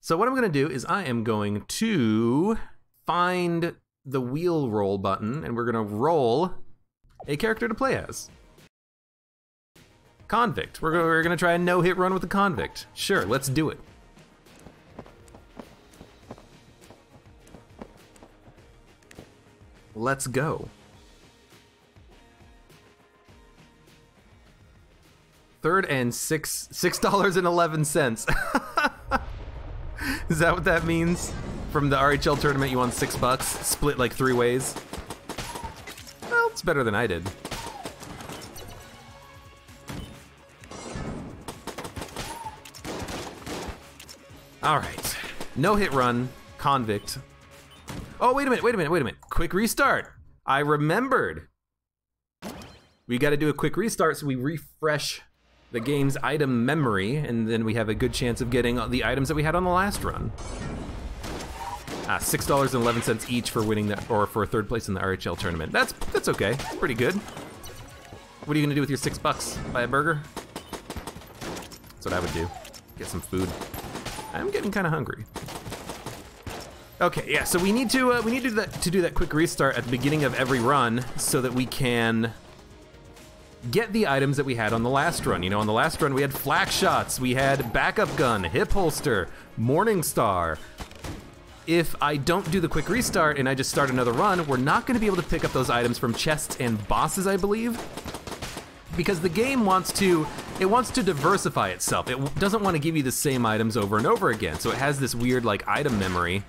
So what I'm gonna do is I am going to find the wheel roll button, and we're gonna roll a character to play as. Convict. We're gonna try a no-hit run with the Convict. Sure, let's do it. Let's go. Third and $6.11. Is that what that means? From the RHL tournament, you won $6, split like 3 ways. Well, it's better than I did. All right, no hit run, Convict. Oh, wait a minute. Quick restart. I remembered. We got to do a quick restart so we refresh the game's item memory, and then we have a good chance of getting the items that we had on the last run. $6.11 each for winning or for 3rd place in the RHL tournament. That's okay. Pretty good. What are you gonna do with your $6? Buy a burger? That's what I would do. Get some food. I'm getting kind of hungry. Okay, yeah. So we need to do that quick restart at the beginning of every run so that we can get the items that we had on the last run. You know, on the last run we had flak shots, we had backup gun, hip holster, morning star. If I don't do the quick restart and I just start another run, we're not gonna be able to pick up those items from chests and bosses, I believe. Because the game wants to diversify itself. It doesn't want to give you the same items over and over again. So it has this weird like item memory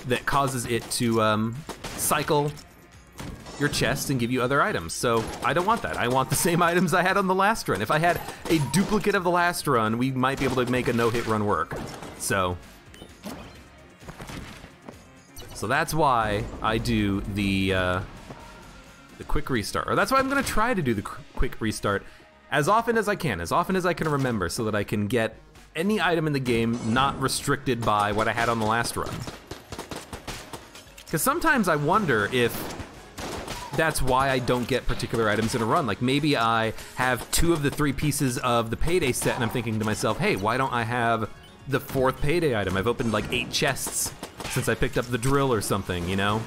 that causes it to cycle your chest and give you other items. So I don't want that. I want the same items I had on the last run. If I had a duplicate of the last run, we might be able to make a no-hit run work. So that's why I do the quick restart. Or that's why I'm gonna try to do the quick restart as often as I can remember, so that I can get any item in the game not restricted by what I had on the last run. Because sometimes I wonder if that's why I don't get particular items in a run. Like maybe I have 2 of the 3 pieces of the payday set and I'm thinking to myself, hey, why don't I have the 4th payday item? I've opened like 8 chests since I picked up the drill or something, you know?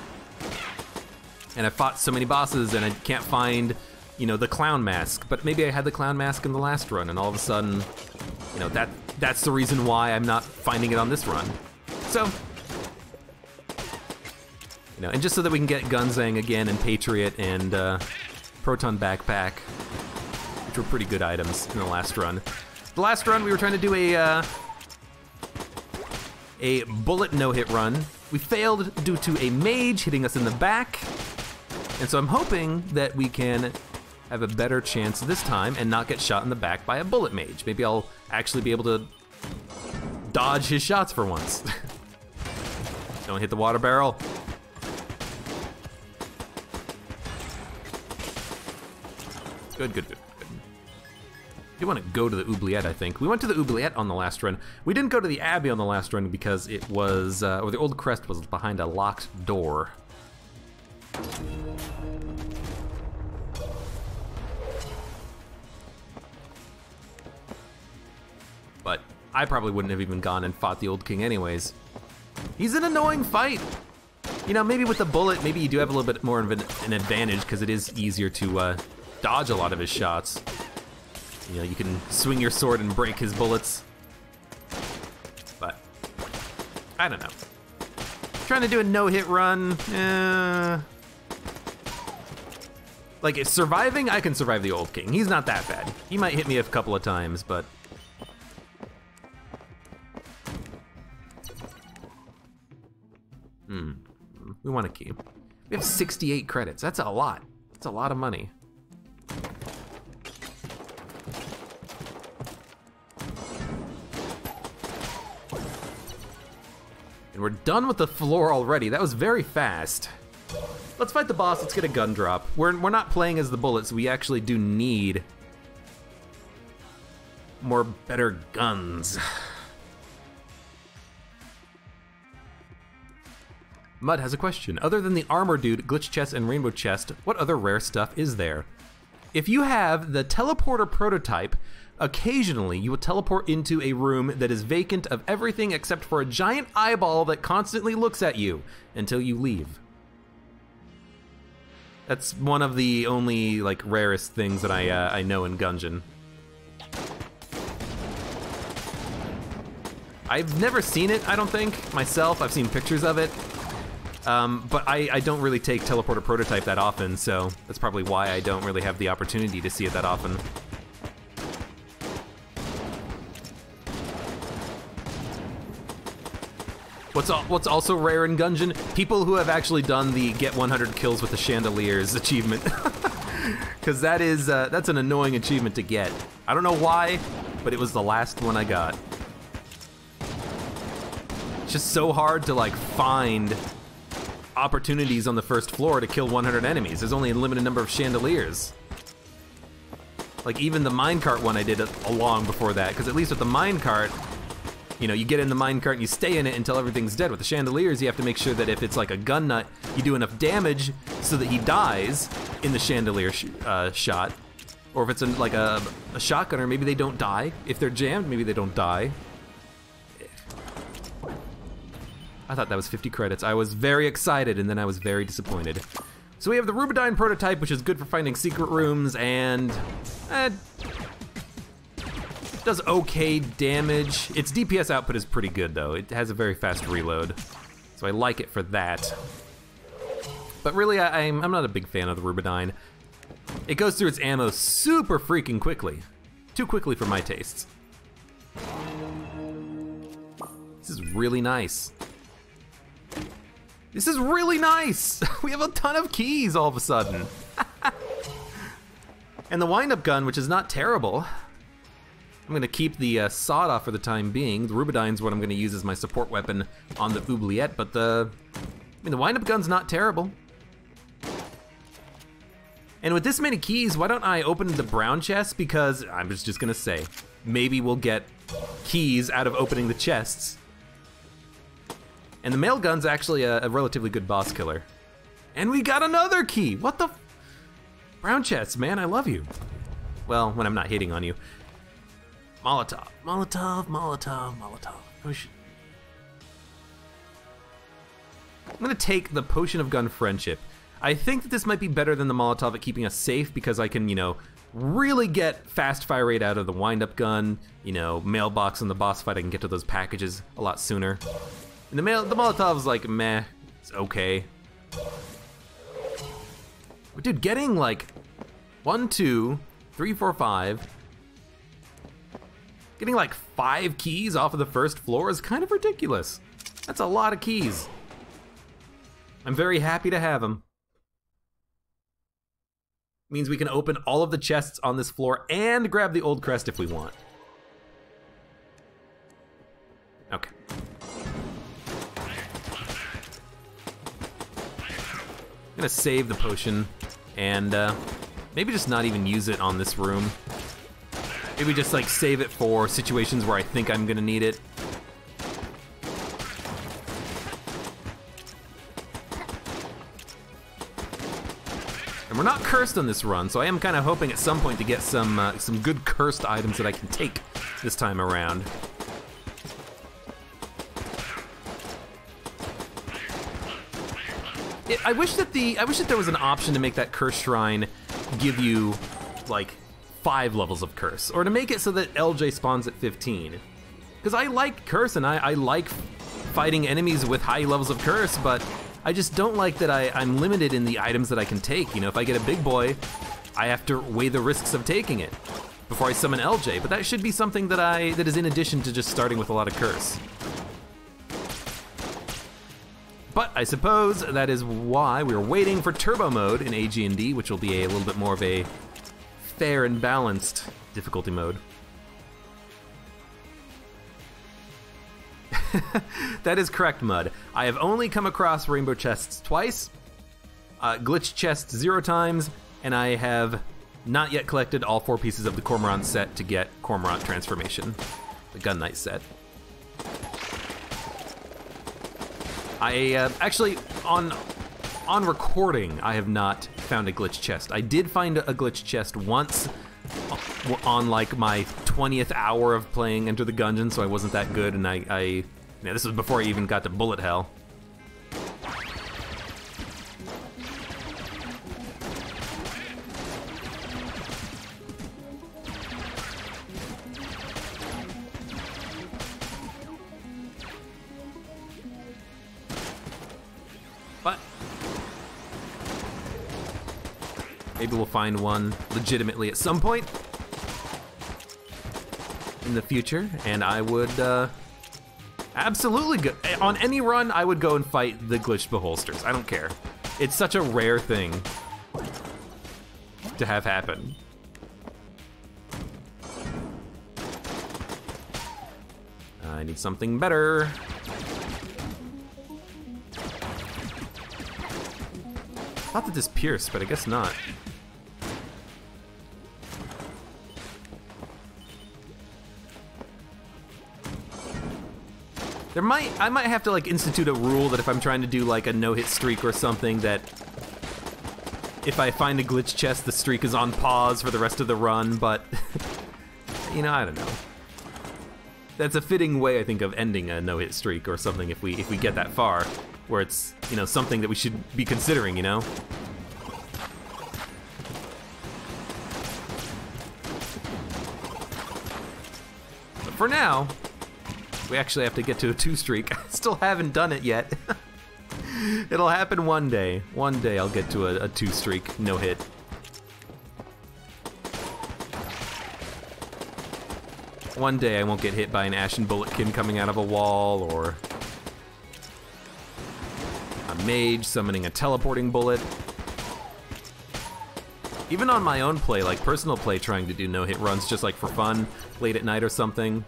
And I fought so many bosses and I can't find, you know, the clown mask. But maybe I had the clown mask in the last run and all of a sudden, you know, that's the reason why I'm not finding it on this run. So, you know, and just so that we can get Gunzang again and Patriot and Proton Backpack, which were pretty good items in the last run. The last run we were trying to do a bullet no-hit run. We failed due to a mage hitting us in the back. And so I'm hoping that we can have a better chance this time and not get shot in the back by a bullet mage. Maybe I'll actually be able to dodge his shots for once. Don't hit the water barrel. Good. You want to go to the oubliette, I think. We went to the oubliette on the last run. We didn't go to the Abbey on the last run because it was, or the old crest was behind a locked door. But I probably wouldn't have even gone and fought the old king anyways. He's an annoying fight. You know, maybe with the bullet, maybe you do have a little bit more of an advantage because it is easier to dodge a lot of his shots. You know, you can swing your sword and break his bullets. But I don't know. Trying to do a no-hit run. Like, if surviving, I can survive the old king. He's not that bad. He might hit me a couple of times, but... We want a key. We have 68 credits. That's a lot. That's a lot of money. And we're done with the floor already. That was very fast. Let's fight the boss. Let's get a gun drop. We're not playing as the bullets. We actually do need more better guns. Mud has a question. Other than the armor dude, glitch chest, and rainbow chest, what other rare stuff is there? if you have the teleporter prototype, occasionally you will teleport into a room that is vacant of everything except for a giant eyeball that constantly looks at you until you leave. That's one of the only, like, rarest things that I know in Gungeon. I've never seen it, I don't think, myself. I've seen pictures of it. But I don't really take teleporter prototype that often, so that's probably why I don't really have the opportunity to see it that often. What's also rare in Gungeon? People who have actually done the get 100 kills with the chandeliers achievement. Because that's an annoying achievement to get. I don't know why, but it was the last one I got. It's just so hard to, like, find opportunities on the first floor to kill 100 enemies. There's only a limited number of chandeliers. Like, even the minecart one I did long before that, because at least with the minecart, you know, you get in the minecart and you stay in it until everything's dead. With the chandeliers, you have to make sure that if it's like a gun nut, you do enough damage so that he dies in the chandelier shot. Or if it's like a shotgunner, maybe they don't die. If they're jammed, maybe they don't die. I thought that was 50 credits. I was very excited, and then I was very disappointed. So we have the Rubidyne prototype, which is good for finding secret rooms, and does okay damage. Its DPS output is pretty good, though. It has a very fast reload, so I like it for that. But really, I'm not a big fan of the Rubidyne. It goes through its ammo super freaking quickly. Too quickly for my tastes. This is really nice. This is really nice! We have a ton of keys all of a sudden. And the wind-up gun, which is not terrible. I'm gonna keep the sawed-off for the time being. The Rubidyne's what I'm gonna use as my support weapon on the oubliette, but the wind-up gun's not terrible. And with this many keys, why don't I open the brown chest? Because I'm just gonna say, maybe we'll get keys out of opening the chests. And the mail gun's actually a relatively good boss killer. And we got another key! What the brown chests, man, I love you. Well, when I'm not hitting on you. Molotov, Molotov, Molotov, Molotov. Push. I'm gonna take the Potion of Gun Friendship. I think that this might be better than the Molotov at keeping us safe because I can, you know, really get fast fire rate out of the wind-up gun, you know, mailbox in the boss fight, I can get to those packages a lot sooner. And the Molotov's like, meh, it's okay. But dude, getting like 1, 2, 3, 4, 5, getting like 5 keys off of the first floor is kind of ridiculous. That's a lot of keys. I'm very happy to have them. Means we can open all of the chests on this floor and grab the old crest if we want. Okay. I'm gonna save the potion and maybe just not even use it on this room. Maybe just like save it for situations where I think I'm gonna need it. And we're not cursed on this run, so I am kind of hoping at some point to get some good cursed items that I can take this time around. I wish that there was an option to make that curse shrine give you like 5 levels of curse, or to make it so that LJ spawns at 15. Because I like curse and I like fighting enemies with high levels of curse, but I just don't like that I'm limited in the items that I can take. You know, if I get a big boy, I have to weigh the risks of taking it before I summon LJ, but that should be something that is in addition to just starting with a lot of curse. But I suppose that is why we're waiting for turbo mode in AG&D, which will be a little bit more of a fair and balanced difficulty mode. That is correct, Mud. I have only come across rainbow chests twice, glitch chests 0 times, and I have not yet collected all 4 pieces of the Cormorant set to get Cormorant transformation, the Gun Knight set. I actually, on recording, I have not found a glitch chest. I did find a glitch chest once on like my 20th hour of playing Enter the Gungeon, so I wasn't that good, and yeah, this was before I even got to bullet hell. But maybe we'll find one legitimately at some point in the future, and I would absolutely go on any run. I would go and fight the glitched beholsters. I don't care. It's such a rare thing to have happen. I need something better. I thought that this pierced, but I guess not. I might have to like institute a rule that if I'm trying to do like a no-hit streak or something, that if I find a glitch chest, the streak is on pause for the rest of the run, but you know, I don't know. That's a fitting way, I think, of ending a no-hit streak or something if we get that far, where it's, you know, something that we should be considering, you know? But for now, we actually have to get to a 2 streak. I still haven't done it yet. It'll happen one day. One day I'll get to a 2 streak, no hit. One day I won't get hit by an Ashen Bulletkin coming out of a wall, or a mage summoning a teleporting bullet. Even on my own play, like personal play, trying to do no-hit runs just like for fun, late at night or something.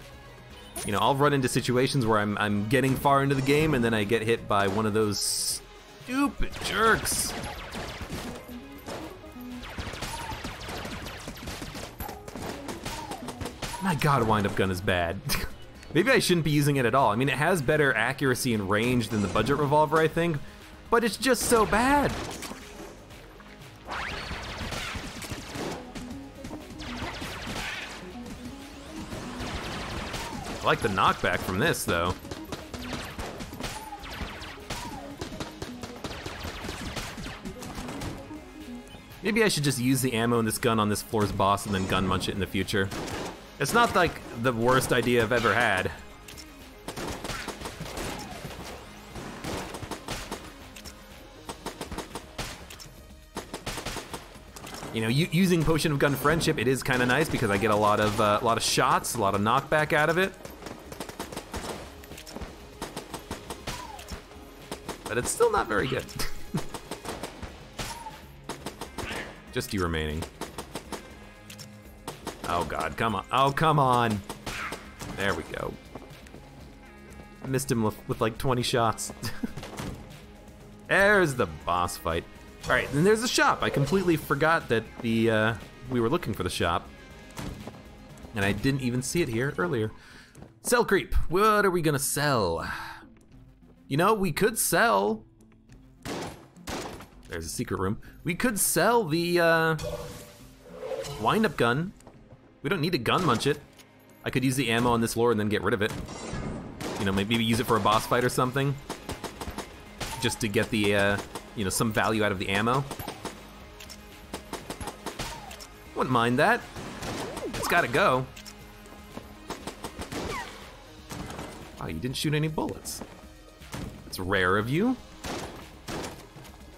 You know, I'll run into situations where I'm getting far into the game and then I get hit by one of those stupid jerks. My god, wind-up gun is bad. Maybe I shouldn't be using it at all. I mean, it has better accuracy and range than the budget revolver, I think, but it's just so bad. I like the knockback from this, though. Maybe I should just use the ammo in this gun on this floor's boss and then gun munch it in the future. It's not like the worst idea I've ever had. You know, using Potion of Gun Friendship, it is kind of nice because I get a lot of shots, a lot of knockback out of it. But it's still not very good. Just you remaining. Oh god, come on. Oh, come on. There we go. I missed him with like 20 shots. There's the boss fight. All right, then there's the shop. I completely forgot that we were looking for the shop. And I didn't even see it here earlier. Sell creep. What are we gonna sell? You know, we could sell... There's a secret room. We could sell the wind-up gun. We don't need to gun munch it. I could use the ammo on this floor and then get rid of it. You know, maybe use it for a boss fight or something. Just to get the, you know, some value out of the ammo. Wouldn't mind that. It's gotta go. Wow, you didn't shoot any bullets. That's rare of you.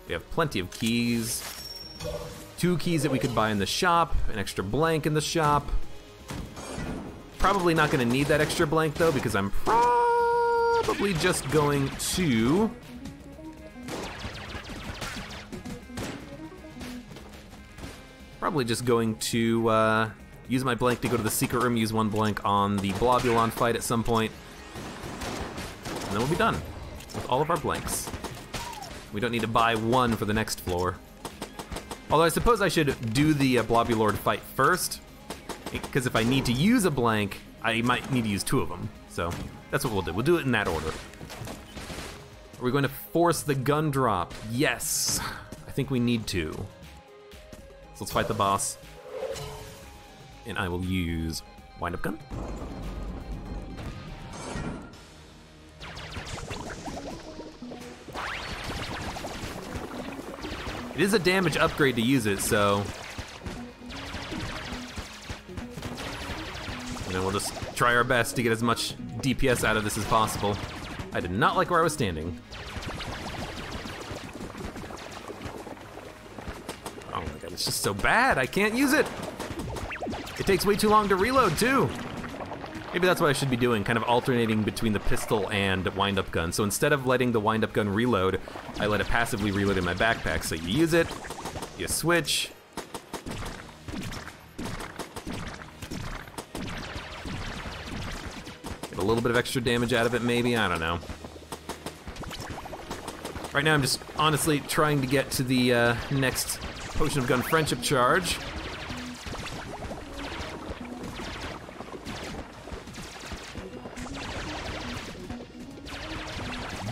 We have plenty of keys. 2 keys that we could buy in the shop, an extra blank in the shop. Probably not gonna need that extra blank though, because I'm probably just going to... use my blank to go to the secret room, use 1 blank on the Blobulon fight at some point, and then we'll be done with all of our blanks. We don't need to buy 1 for the next floor. Although I suppose I should do the Blobulord fight first, because if I need to use a blank, I might need to use 2 of them. So that's what we'll do. We'll do it in that order. Are we going to force the gun drop? Yes, I think we need to. So let's fight the boss. And I will use wind-up gun. It is a damage upgrade to use it, so... You know, we'll just try our best to get as much DPS out of this as possible. I did not like where I was standing. Oh my god, it's just so bad. I can't use it. It takes way too long to reload, too. Maybe that's what I should be doing, kind of alternating between the pistol and wind-up gun. So instead of letting the wind-up gun reload, I let it passively reload in my backpack. So you use it, you switch. Get a little bit of extra damage out of it, maybe, I don't know. Right now I'm just honestly trying to get to the next Potion of Gun Friendship charge.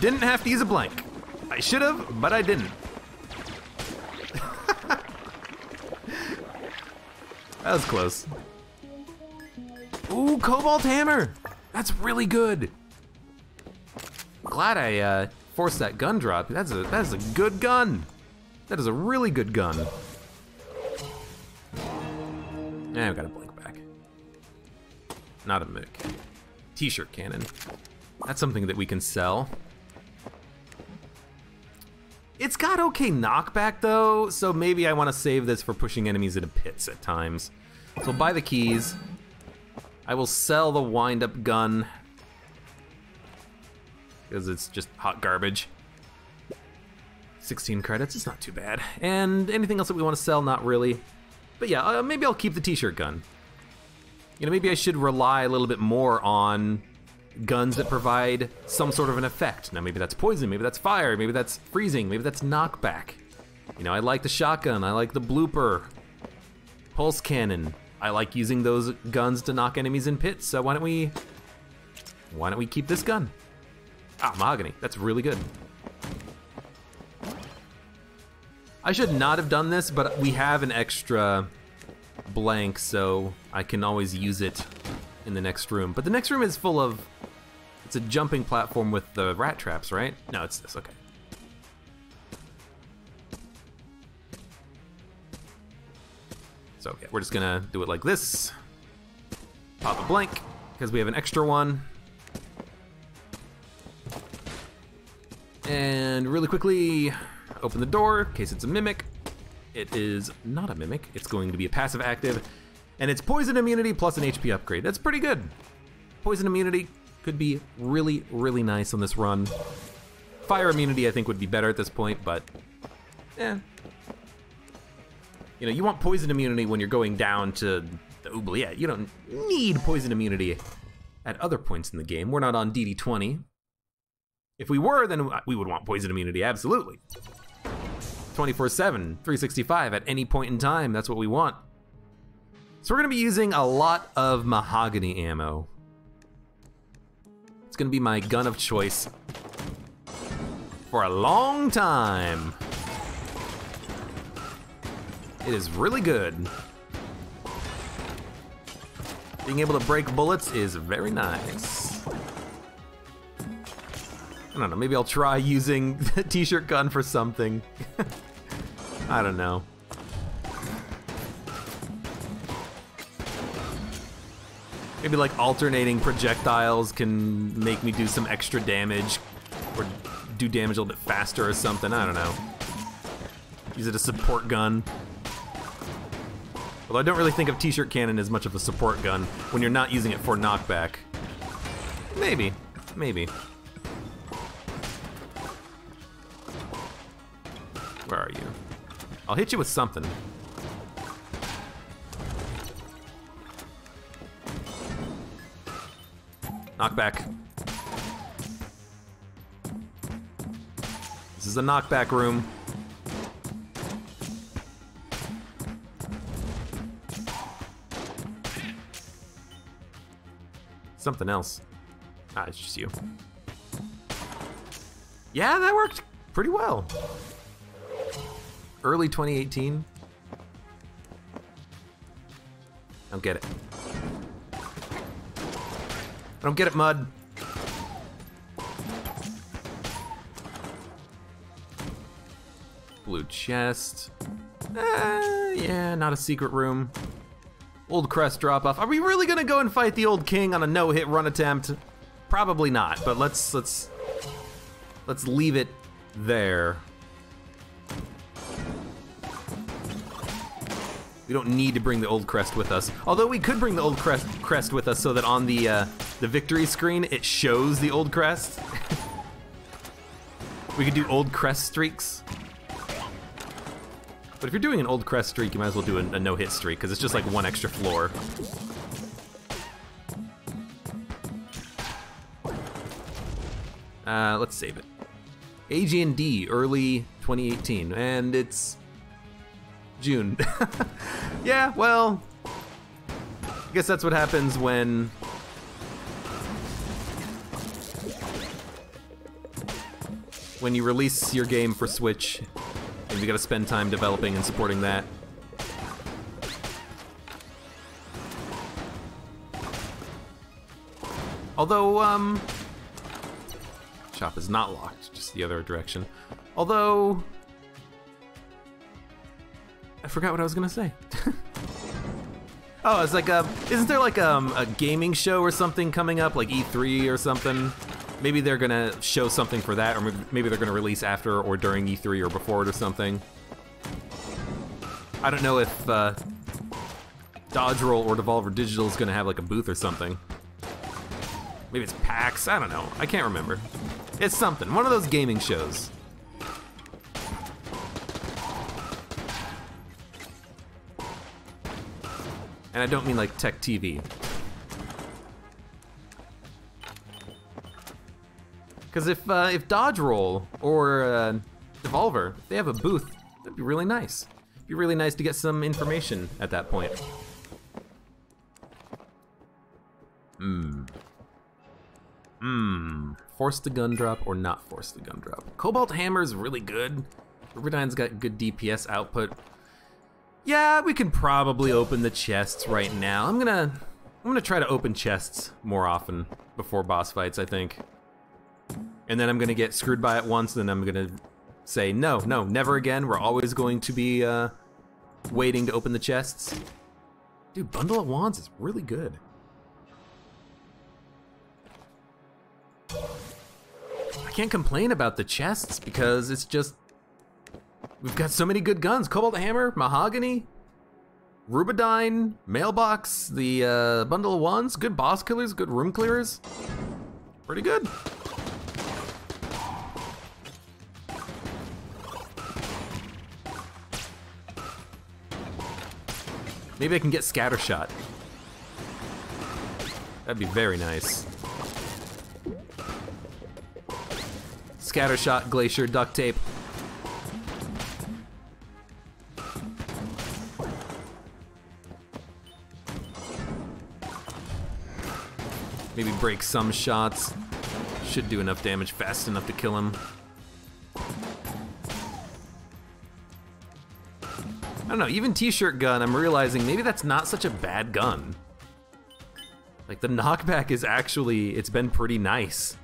Didn't have to use a blank. I should have, but I didn't. That was close. Ooh, Cobalt Hammer! That's really good. Glad I forced that gun drop. That is a good gun. That is a really good gun. I've got a blank back. Not a mic. T-shirt cannon. That's something that we can sell. It's got okay knockback though, so maybe I want to save this for pushing enemies into pits at times. So I'll buy the keys. I will sell the wind-up gun because it's just hot garbage. 16 credits, it's not too bad. And anything else that we want to sell, not really. But yeah, maybe I'll keep the t-shirt gun. You know, maybe I should rely a little bit more on guns that provide some sort of an effect. Now maybe that's poison, maybe that's fire, maybe that's freezing, maybe that's knockback. You know, I like the shotgun, I like the blooper, pulse cannon. I like using those guns to knock enemies in pits, so why don't we keep this gun? Ah, mahogany, that's really good. I should not have done this, but we have an extra blank, so I can always use it in the next room. But the next room is full of, it's a jumping platform with the rat traps, right? No, it's this, okay. So yeah, we're just gonna do it like this. Pop a blank, because we have an extra one. And really quickly, open the door, in case it's a mimic. It is not a mimic, it's going to be a passive active. And it's poison immunity plus an HP upgrade. That's pretty good. Poison immunity could be really, really nice on this run. Fire immunity I think would be better at this point, but eh. You know, you want poison immunity when you're going down to the oubliette. You don't need poison immunity at other points in the game. We're not on DD20. If we were, then we would want poison immunity, absolutely. 24/7, 365 at any point in time, that's what we want. So we're gonna be using a lot of mahogany ammo. It's gonna be my gun of choice for a long time. It is really good. Being able to break bullets is very nice. I don't know, maybe I'll try using the t-shirt gun for something. I don't know. Maybe like alternating projectiles can make me do some extra damage or do damage a little bit faster or something, I don't know. Use it as a support gun. Although I don't really think of t-shirt cannon as much of a support gun when you're not using it for knockback. Maybe, maybe. Where are you? I'll hit you with something. Knockback. This is a knockback room. Something else. Ah, it's just you. Yeah, that worked pretty well. Early 2018. I don't get it. I don't get it, Mud. Blue chest. Yeah, not a secret room. Old crest drop off. Are we really gonna go and fight the old king on a no-hit run attempt? Probably not, but let's leave it there. We don't need to bring the old crest with us. Although we could bring the old crest with us so that on the victory screen it shows the old crest. We could do old crest streaks. But if you're doing an old crest streak, you might as well do a no-hit streak, because it's just like one extra floor. Let's save it. AG&D, early 2018, and it's June. Yeah, well, I guess that's what happens when you release your game for Switch, and you gotta spend time developing and supporting that. Although, shop is not locked, just the other direction. Although, I forgot what I was gonna say. Oh, it's like isn't there like a gaming show or something coming up, like E3 or something? Maybe they're gonna show something for that, or maybe they're gonna release after or during E3 or before it or something. I don't know if Dodge Roll or Devolver Digital is gonna have like a booth or something. Maybe it's PAX, I don't know, I can't remember. It's something, one of those gaming shows. And I don't mean like Tech TV. Because if Dodge Roll or Devolver, if they have a booth, that'd be really nice. It'd be really nice to get some information at that point. Force the gun drop or not force the gun drop? Cobalt Hammer's really good. Rubidine's got good DPS output. Yeah, we can probably open the chests right now. I'm gonna try to open chests more often before boss fights, I think. And then I'm gonna get screwed by it once, and then I'm gonna say, no, never again. We're always going to be waiting to open the chests. Dude, Bundle of Wands is really good. I can't complain about the chests because it's just, we've got so many good guns. Cobalt Hammer, Mahogany, Rubidine, Mailbox, the Bundle of Wands, good boss killers, good room clearers. Pretty good. Maybe I can get Scattershot. That'd be very nice. Scattershot, Glacier, Duct Tape. Maybe break some shots. Should do enough damage fast enough to kill him. I don't know, even T-shirt gun, I'm realizing maybe that's not such a bad gun. Like, the knockback is actually, it's been pretty nice.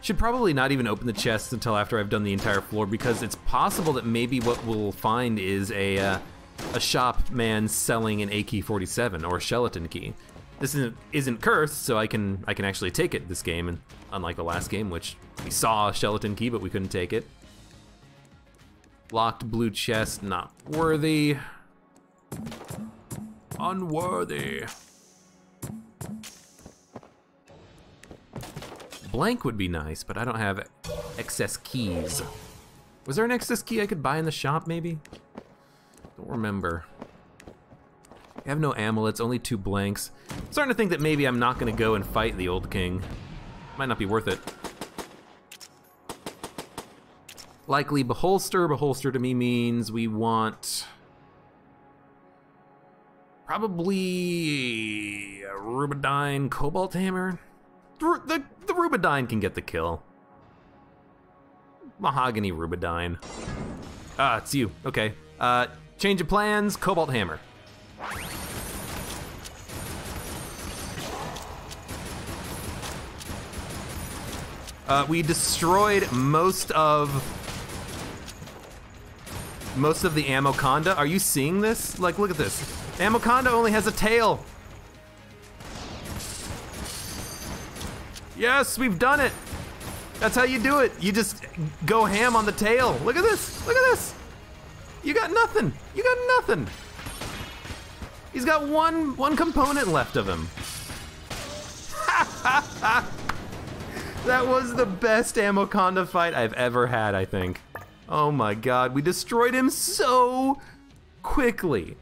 Should probably not even open the chest until after I've done the entire floor, because it's possible that maybe what we'll find is a shop man selling an AK-47 or a Skeleton Key. This isn't cursed, so I can actually take it this game, and unlike the last game, which we saw a Skeleton Key, but we couldn't take it. Locked blue chest, not worthy. Unworthy. Blank would be nice, but I don't have excess keys. Was there an excess key I could buy in the shop, maybe? Don't remember. I have no amulets, only 2 blanks. I'm starting to think that maybe I'm not gonna go and fight the old king. Might not be worth it. Likely beholster. Beholster to me means we want probably a Rubidine Cobalt Hammer. The Rubidine can get the kill. Mahogany Rubidine. Ah, it's you. Okay. Change of plans. Cobalt Hammer. We destroyed most of the Amoconda. Are you seeing this? Like, look at this. Amoconda only has a tail. Yes, we've done it. That's how you do it. You just go ham on the tail. Look at this. Look at this. You got nothing. You got nothing. He's got one component left of him. That was the best Amoconda fight I've ever had, I think. Oh my god, we destroyed him so quickly.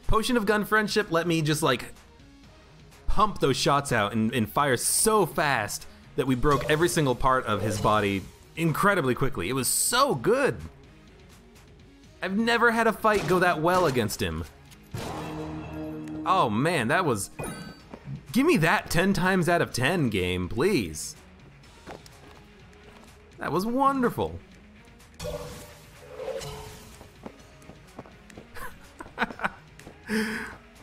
Potion of Gun Friendship let me just like pump those shots out and fire so fast that we broke every single part of his body incredibly quickly. It was so good. I've never had a fight go that well against him. Oh man, that was... Give me that 10 times out of 10 game, please. That was wonderful.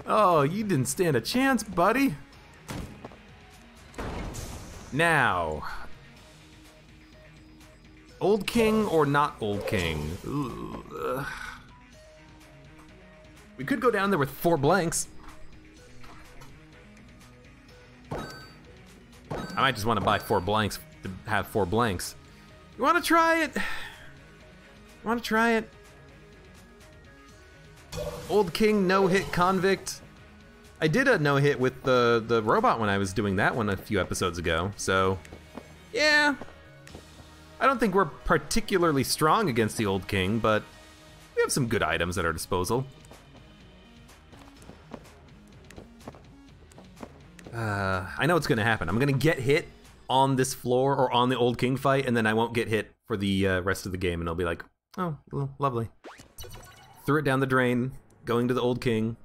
Oh, you didn't stand a chance, buddy. Now, Old King or not Old King? Ugh. We could go down there with 4 blanks. I might just want to buy 4 blanks to have 4 blanks. You want to try it? You want to try it? Old King no-hit convict. I did a no-hit with the robot when I was doing that one a few episodes ago, so yeah. I don't think we're particularly strong against the Old King, but we have some good items at our disposal. I know what's gonna happen. I'm gonna get hit on this floor or on the Old King fight, and then I won't get hit for the rest of the game, and I'll be like, oh, well, lovely. Threw it down the drain, going to the Old King.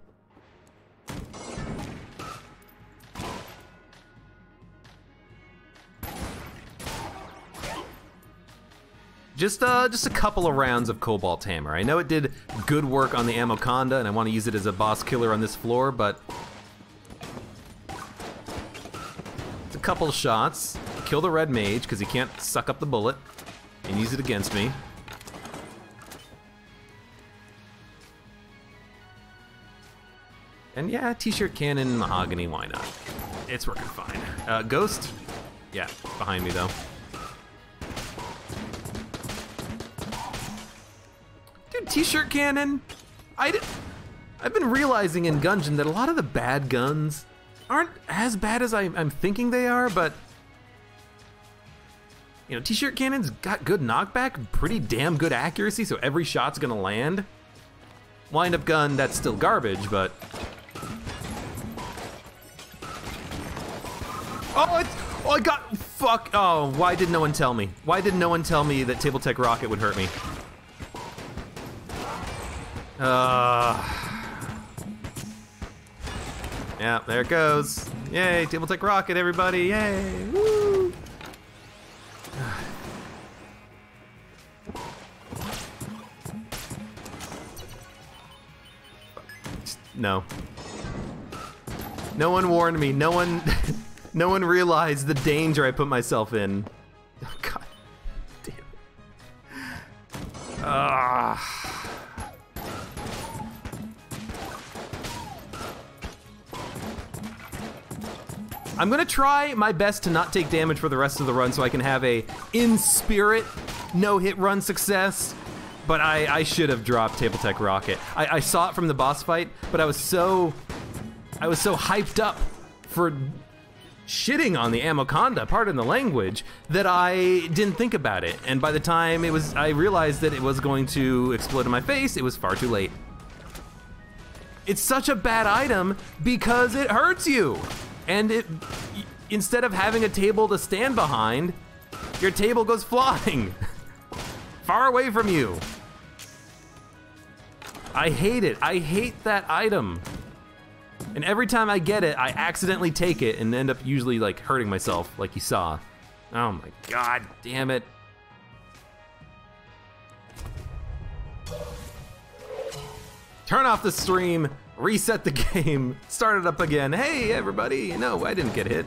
Just a couple of rounds of Cobalt Hammer. I know it did good work on the Amoconda, and I want to use it as a boss killer on this floor, but it's a couple shots. Kill the red mage, because he can't suck up the bullet, and use it against me. And yeah, t-shirt cannon, mahogany, why not? It's working fine. Ghost? Yeah, behind me though. Dude, t-shirt cannon? I've been realizing in Gungeon that a lot of the bad guns aren't as bad as I'm thinking they are, but you know, t-shirt cannon's got good knockback, pretty damn good accuracy, so every shot's gonna land. Wind-up gun, that's still garbage, but oh, I got, fuck, oh, why did no one tell me? Why did no one tell me that Table Tech Rocket would hurt me? Yeah, there it goes. Yay, Table Tech Rocket, everybody, yay, woo! No. No one warned me, no one... No one realized the danger I put myself in. Oh, God damn it. I'm gonna try my best to not take damage for the rest of the run so I can have a in-spirit no-hit run success. But I should have dropped Table Tech Rocket. I saw it from the boss fight, but I was so hyped up for shitting on the Amoconda, pardon the language, that I didn't think about it. And by the time I realized that it was going to explode in my face, it was far too late. It's such a bad item because it hurts you. And instead of having a table to stand behind, your table goes flying far away from you. I hate it. I hate that item. And every time I get it, I accidentally take it and end up usually like hurting myself, like you saw. Oh my God, damn it. Turn off the stream, reset the game, start it up again. Hey everybody, no, I didn't get hit.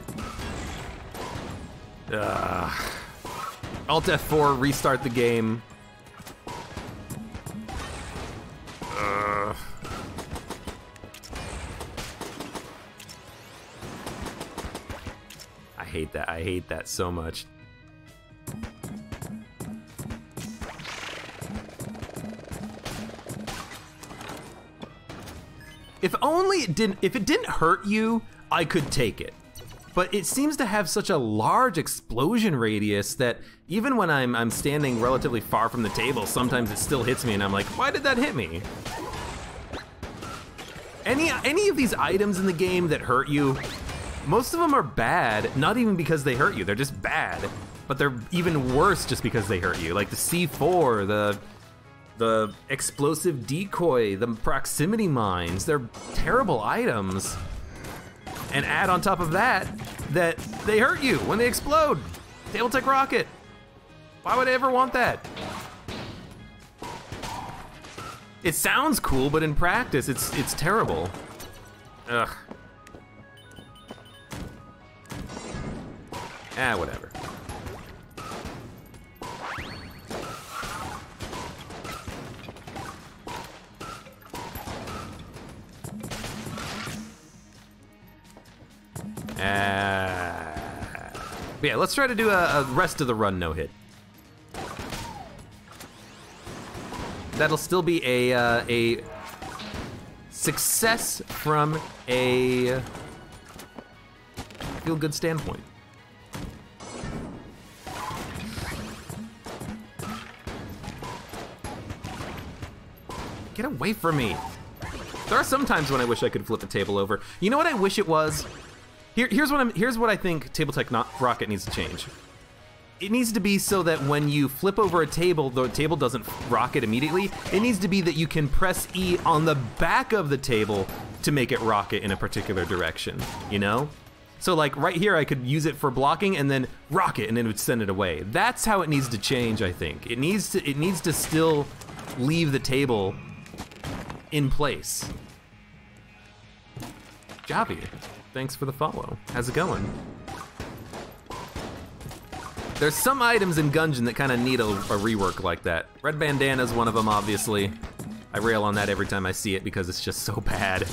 Alt F4, restart the game. I hate that. I hate that so much. If it didn't hurt you, I could take it. But it seems to have such a large explosion radius that even when I'm standing relatively far from the table, sometimes it still hits me and I'm like, why did that hit me? Any of these items in the game that hurt you, most of them are bad, not even because they hurt you, they're just bad. But they're even worse just because they hurt you. Like the C4, the explosive decoy, the proximity mines, they're terrible items. And add on top of that they hurt you when they explode. Table Tech Rocket. Why would I ever want that? It sounds cool, but in practice, it's terrible. Ugh. Whatever. Yeah, let's try to do a rest of the run no hit. That'll still be a success from a feel-good standpoint. Get away from me. There are some times when I wish I could flip the table over. You know what I wish it was? Here's what I think Table Tech Rocket needs to change. It needs to be so that when you flip over a table, the table doesn't rocket immediately. It needs to be that you can press E on the back of the table to make it rocket in a particular direction, you know? So like right here, I could use it for blocking and then rocket and then it would send it away. That's how it needs to change, I think. It needs to still leave the table in place. Javi, thanks for the follow. How's it going? There's some items in Gungeon that kind of need a rework like that. Red Bandana is one of them, obviously. I rail on that every time I see it because it's just so bad.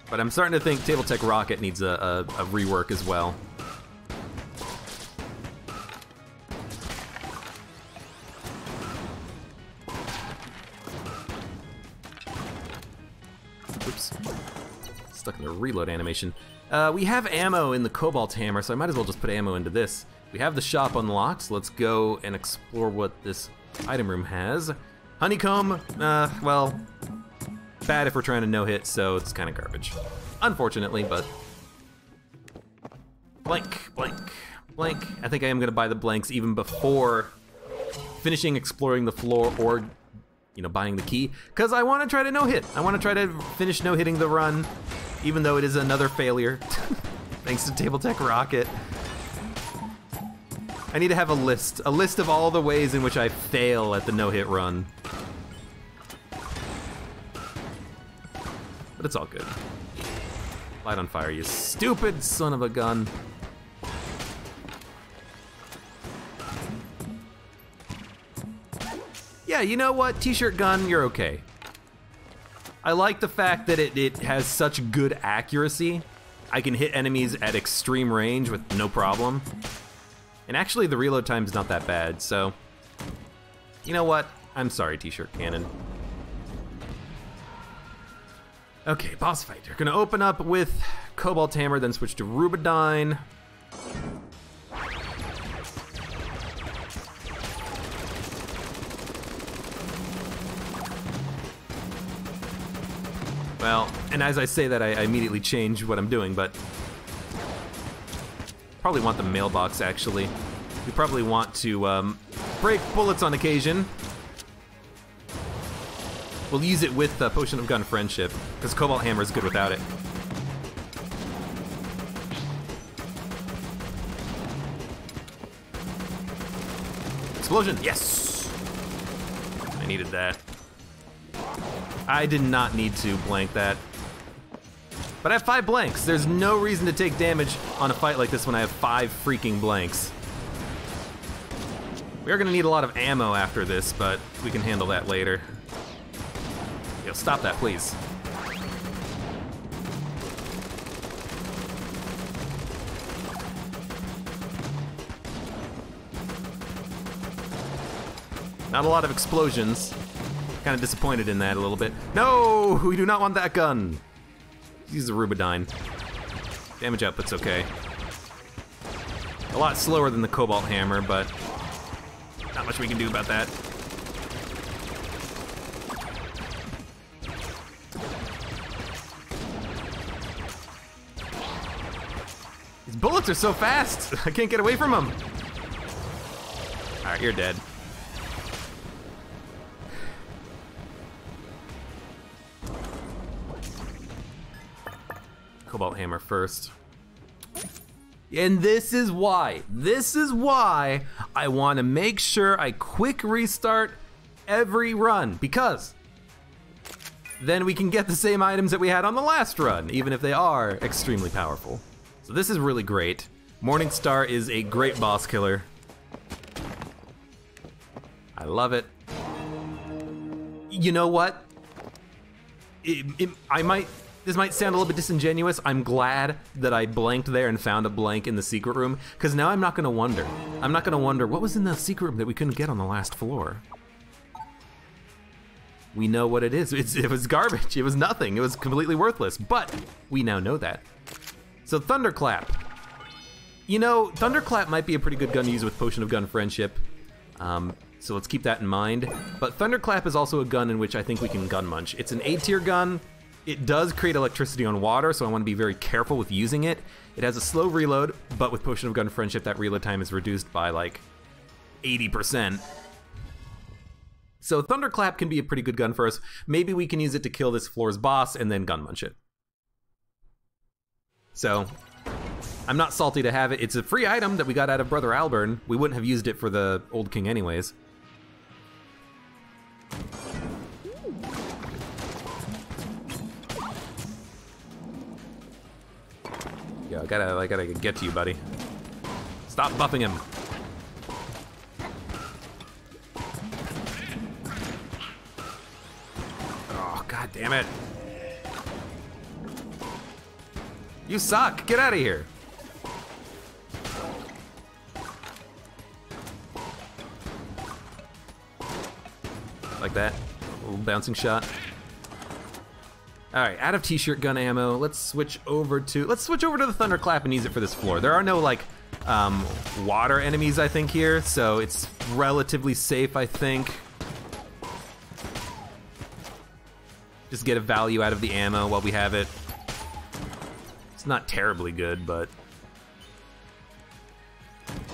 But I'm starting to think Table Tech Rocket needs a rework as well. Oops. Stuck in the reload animation. We have ammo in the Cobalt Hammer, so I might as well just put ammo into this. We have the shop unlocked, so let's go and explore what this item room has. Honeycomb, well, bad if we're trying to no-hit, so it's kind of garbage. Unfortunately, but... Blank, blank, blank. I think I am gonna buy the blanks even before finishing exploring the floor or, you know, buying the key, because I want to try to no-hit. I want to try to finish no-hitting the run, even though it is another failure, thanks to Table Tech Rocket. I need to have a list of all the ways in which I fail at the no-hit run. But it's all good. Light on fire, you stupid son of a gun. Yeah, you know what, T-shirt gun, you're okay. I like the fact that it has such good accuracy. I can hit enemies at extreme range with no problem. And actually the reload time's not that bad, so... You know what? I'm sorry, T-shirt cannon. Okay, boss fight. We're gonna open up with Cobalt Hammer, then switch to Rubidyne. Well, and as I say that, I immediately change what I'm doing, but... Probably want the mailbox, actually. We probably want to break bullets on occasion. We'll use it with Potion of Gun Friendship, because Cobalt Hammer is good without it. Explosion, yes! I needed that. I did not need to blank that. But I have 5 blanks. There's no reason to take damage on a fight like this when I have 5 freaking blanks. We are gonna need a lot of ammo after this, but we can handle that later. Yo, stop that, please. Not a lot of explosions. Kind of disappointed in that a little bit. No, we do not want that gun. Use the Rubidyne. Damage output's okay. A lot slower than the Cobalt Hammer, but not much we can do about that. These bullets are so fast. I can't get away from them. All right, you're dead. Cobalt Hammer first. And this is why I want to make sure I quick restart every run, because then we can get the same items that we had on the last run, even if they are extremely powerful. So this is really great. Morningstar is a great boss killer. I love it. You know what? This might sound a little bit disingenuous. I'm glad that I blanked there and found a blank in the secret room, because now I'm not gonna wonder. I'm not gonna wonder what was in the secret room that we couldn't get on the last floor. We know what it is. It was garbage. It was nothing. It was completely worthless, but we now know that. So Thunderclap. You know, Thunderclap might be a pretty good gun to use with Potion of Gun Friendship. So let's keep that in mind. But Thunderclap is also a gun in which I think we can gun munch. It's an A-tier gun. It does create electricity on water, so I want to be very careful with using it. It has a slow reload, but with Potion of Gun Friendship, that reload time is reduced by like 80%. So Thunderclap can be a pretty good gun for us. Maybe we can use it to kill this floor's boss and then gun munch it. So I'm not salty to have it. It's a free item that we got out of Brother Alburn. We wouldn't have used it for the Old King anyways. Yo, I gotta get to you, buddy. Stop buffing him. Oh, god damn it. You suck, get out of here. Like that, a little bouncing shot. All right, out of t-shirt gun ammo, let's switch over to the Thunderclap and use it for this floor. There are no like water enemies, I think, here, so it's relatively safe, I think. Just get a value out of the ammo while we have it. It's not terribly good, but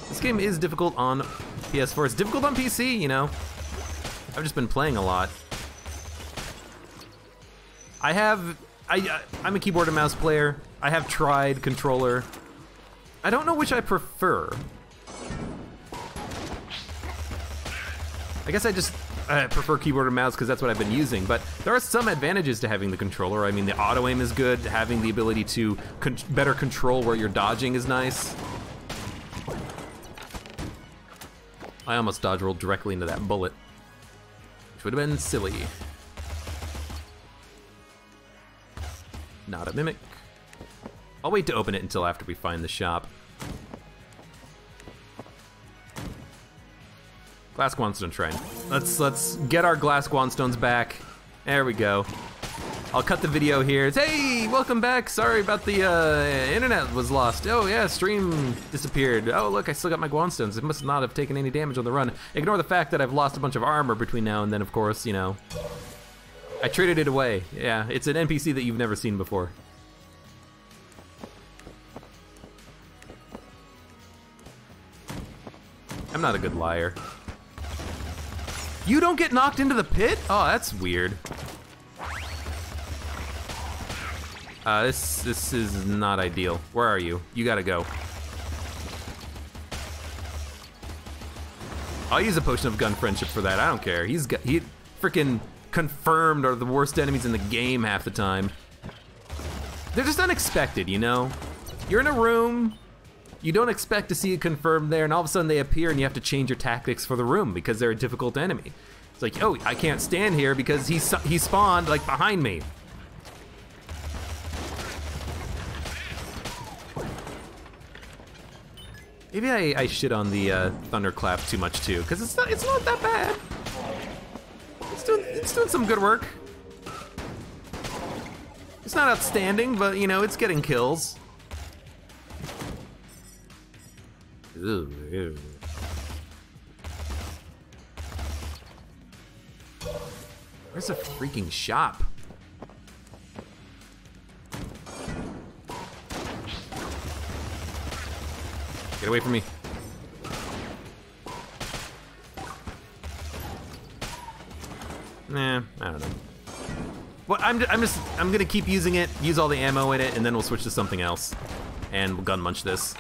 this game is difficult on PS4. It's difficult on PC, you know. I've just been playing a lot. I'm a keyboard and mouse player. I have tried controller. I don't know which I prefer. I guess I prefer keyboard and mouse because that's what I've been using, but there are some advantages to having the controller. I mean, the auto aim is good, having the ability to better control where you're dodging is nice. I almost dodge rolled directly into that bullet, which would have been silly. Not a mimic. I'll wait to open it until after we find the shop. Glass Guanstone Shrine. Let's get our Glass Guanstones back. There we go. I'll cut the video here. It's, hey, welcome back. Sorry about the internet was lost. Oh yeah, stream disappeared. Oh look, I still got my Guanstones. It must not have taken any damage on the run. Ignore the fact that I've lost a bunch of armor between now and then, of course, you know. I traded it away. Yeah, it's an NPC that you've never seen before. I'm not a good liar. You don't get knocked into the pit? Oh, that's weird. This is not ideal. Where are you? You gotta go. I'll use a Potion of Gun Friendship for that. I don't care. He freaking confirmed are the worst enemies in the game half the time. They're just unexpected, you know? You're in a room, you don't expect to see it confirmed there, and all of a sudden they appear and you have to change your tactics for the room because they're a difficult enemy. It's like, oh, I can't stand here because he spawned like behind me. Maybe I shit on the thunderclap too much too, because it's not that bad. It's doing some good work. It's not outstanding, but you know, it's getting kills. Ew, ew. Where's the freaking shop? Get away from me. Nah, I don't know. Well, I'm gonna keep using it, use all the ammo in it, and then we'll switch to something else. And we'll gun munch this.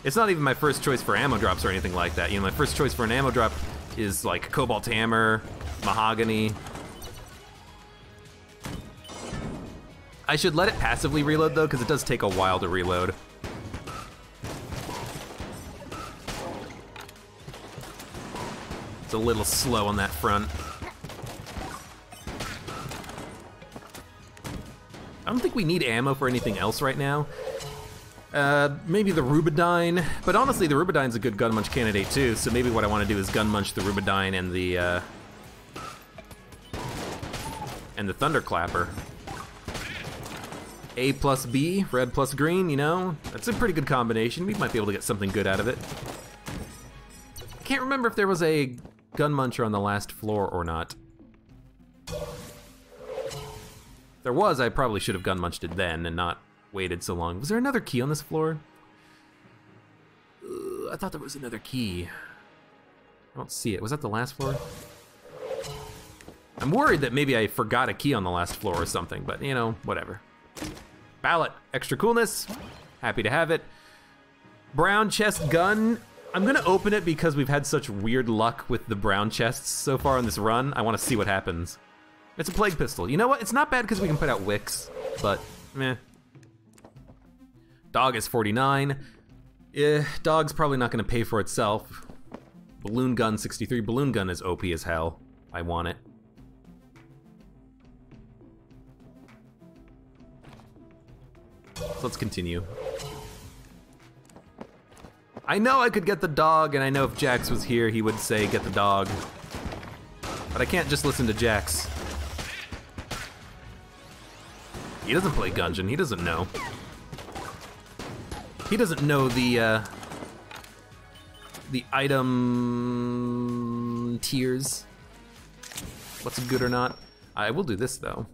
It's not even my first choice for ammo drops or anything like that. You know, my first choice for an ammo drop is like cobalt hammer, mahogany. I should let it passively reload though, because it does take a while to reload. It's a little slow on that front. I don't think we need ammo for anything else right now. Maybe the Rubidyne, but honestly the Rubidyne's a good gun munch candidate too, so maybe what I want to do is gun munch the Rubidyne and the Thunderclapper. A plus B, red plus green, you know? That's a pretty good combination. We might be able to get something good out of it. I can't remember if there was a gun muncher on the last floor or not. If there was, I probably should have gun munched it then and not waited so long. Was there another key on this floor? I thought there was another key. I don't see it. Was that the last floor? I'm worried that maybe I forgot a key on the last floor or something, but you know, whatever. Ballot, extra coolness. Happy to have it. Brown chest gun. I'm gonna open it because we've had such weird luck with the brown chests so far in this run. I wanna see what happens. It's a plague pistol. You know what? It's not bad because we can put out wicks, but meh. Dog is 49. Dog's probably not gonna pay for itself. Balloon gun 63. Balloon gun is OP as hell. I want it. So let's continue. I know I could get the dog, and I know if Jax was here, he would say get the dog. But I can't just listen to Jax. He doesn't play Gungeon, he doesn't know. He doesn't know the item tiers. What's good or not. I will do this though.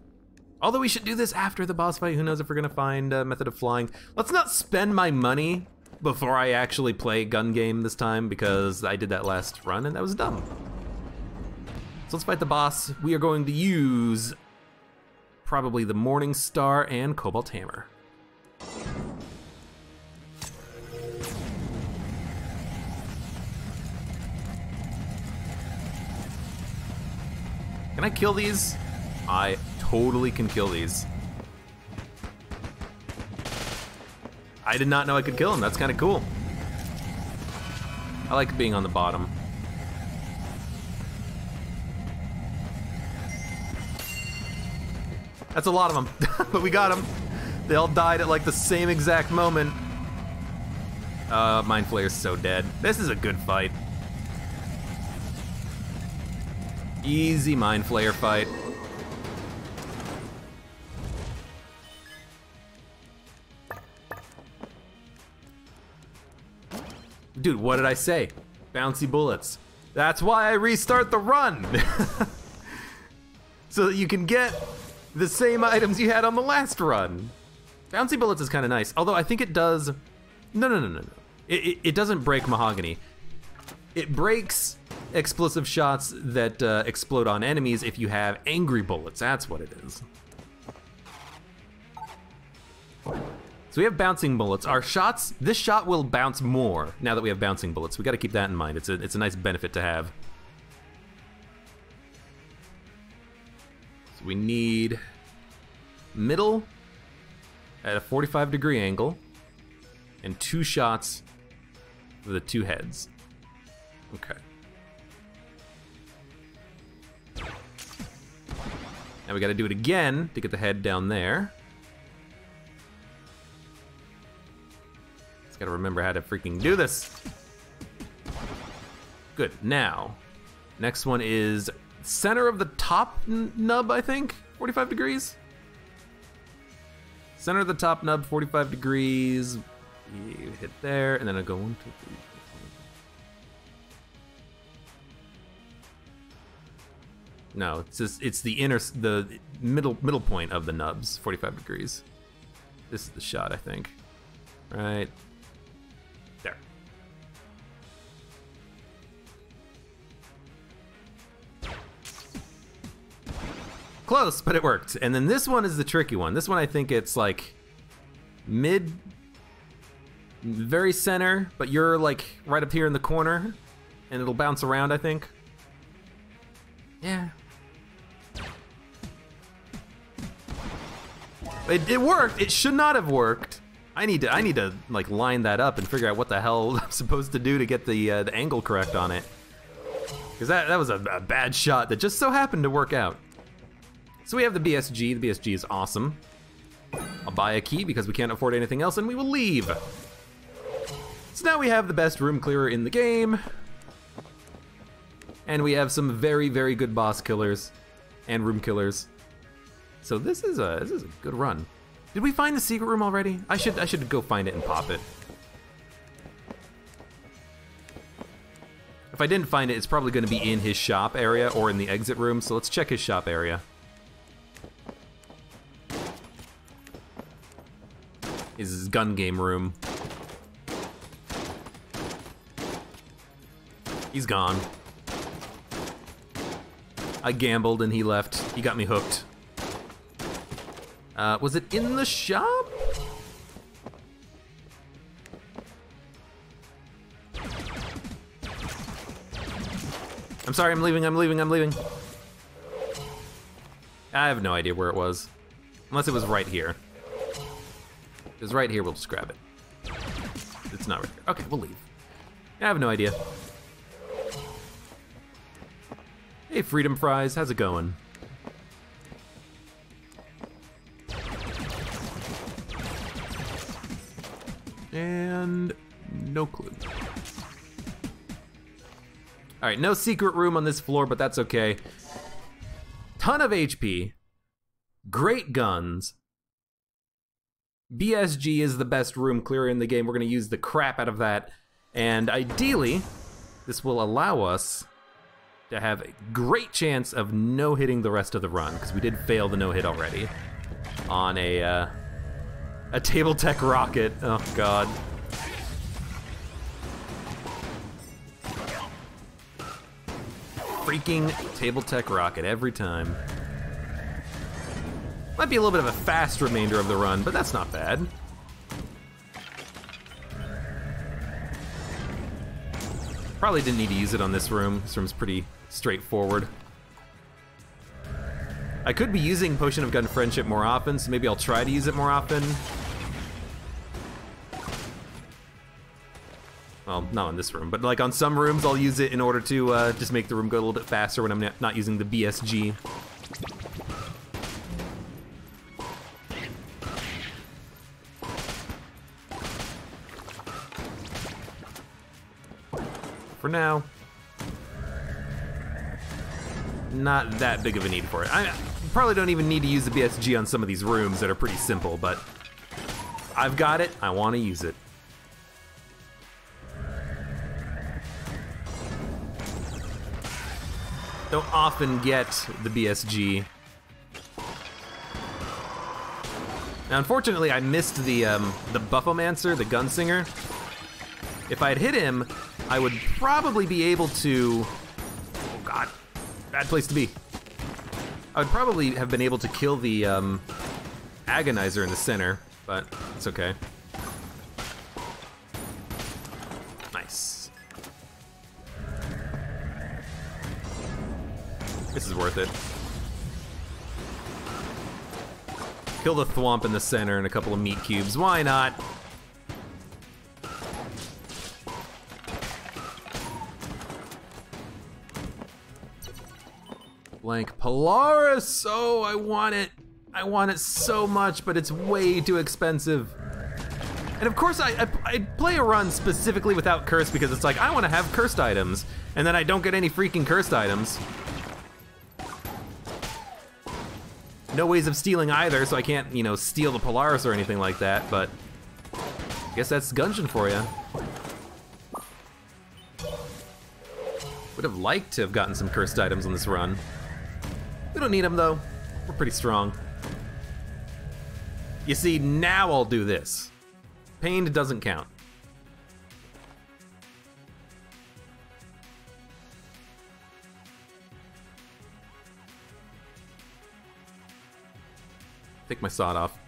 Although we should do this after the boss fight, who knows if we're gonna find a method of flying. Let's not spend my money before I actually play gun game this time, because I did that last run and that was dumb. So let's fight the boss. We are going to use probably the Morning Star and Cobalt Hammer. Can I kill these? I totally can kill these. I did not know I could kill them. That's kind of cool. I like being on the bottom. That's a lot of them, but we got them. They all died at like the same exact moment. Mind Flayer's so dead. This is a good fight. Easy Mind Flayer fight. Dude, what did I say? Bouncy bullets. That's why I restart the run. So that you can get the same items you had on the last run. Bouncy bullets is kind of nice, although I think it does... No. It doesn't break mahogany. It breaks explosive shots that explode on enemies if you have angry bullets. That's what it is. So we have bouncing bullets. Our shots, this shot will bounce more now that we have bouncing bullets. We gotta keep that in mind. It's a nice benefit to have. So we need middle at a 45-degree angle, and 2 shots for the 2 heads. Okay. Now we gotta do it again to get the head down there. Just gotta remember how to freaking do this. Good, now, next one is center of the top nub, I think, 45 degrees. Center of the top nub, 45 degrees. You hit there, and then I go 1, 2, 3. No, it's the middle point of the nubs, 45 degrees. This is the shot, I think. Right there. Close, but it worked. And then this one is the tricky one. This one, I think it's like mid, very center, but you're like right up here in the corner, and it'll bounce around, I think. Yeah. It worked. It should not have worked. I need to like line that up and figure out what the hell I'm supposed to do to get the angle correct on it. Because that was a bad shot that just so happened to work out. So we have the BSG. The BSG is awesome. I'll buy a key because we can't afford anything else, and we will leave. So now we have the best room clearer in the game. And we have some very, very good boss killers and room killers. So this is a good run. Did we find the secret room already? I should go find it and pop it. If I didn't find it, it's probably going to be in his shop area or in the exit room. So let's check his shop area. His gun game room. He's gone. I gambled and he left. He got me hooked. Was it in the shop? I'm sorry, I'm leaving. I have no idea where it was. Unless it was right here. If it was right here, we'll just grab it. It's not right here. Okay, we'll leave. I have no idea. Hey, Freedom Fries, how's it going? And no clue. All right, no secret room on this floor, but that's okay. Ton of HP, great guns. BSG is the best room clearer in the game. We're gonna use the crap out of that. And ideally, this will allow us to have a great chance of no-hitting the rest of the run, because we did fail the no-hit already on a table tech rocket. Oh god. Freaking table tech rocket every time. Might be a little bit of a fast remainder of the run, but that's not bad. Probably didn't need to use it on this room. This room's pretty straightforward. I could be using Potion of Gun Friendship more often, so maybe I'll try to use it more often. Well, not on this room, but like on some rooms I'll use it in order to just make the room go a little bit faster when I'm not using the BSG. For now, not that big of a need for it. I probably don't even need to use the BSG on some of these rooms that are pretty simple, but I've got it, I want to use it. Don't often get the BSG. Now, unfortunately, I missed the Buffomancer, the Gunsinger. If I had hit him, I would probably be able to... Oh god, bad place to be. I would probably have been able to kill the Agonizer in the center, but it's okay. Nice. This is worth it. Kill the thwomp in the center and a couple of meat cubes. Why not? Blank Polaris! Oh, I want it. I want it so much, but it's way too expensive. And of course, I play a run specifically without curse because it's like, I want to have cursed items, and then I don't get any freaking cursed items. No ways of stealing either, so I can't, you know, steal the Polaris or anything like that, but I guess that's Gungeon for you. Would have liked to have gotten some cursed items on this run. We don't need them though. We're pretty strong. You see, now I'll do this. Pained doesn't count. Take my sword off.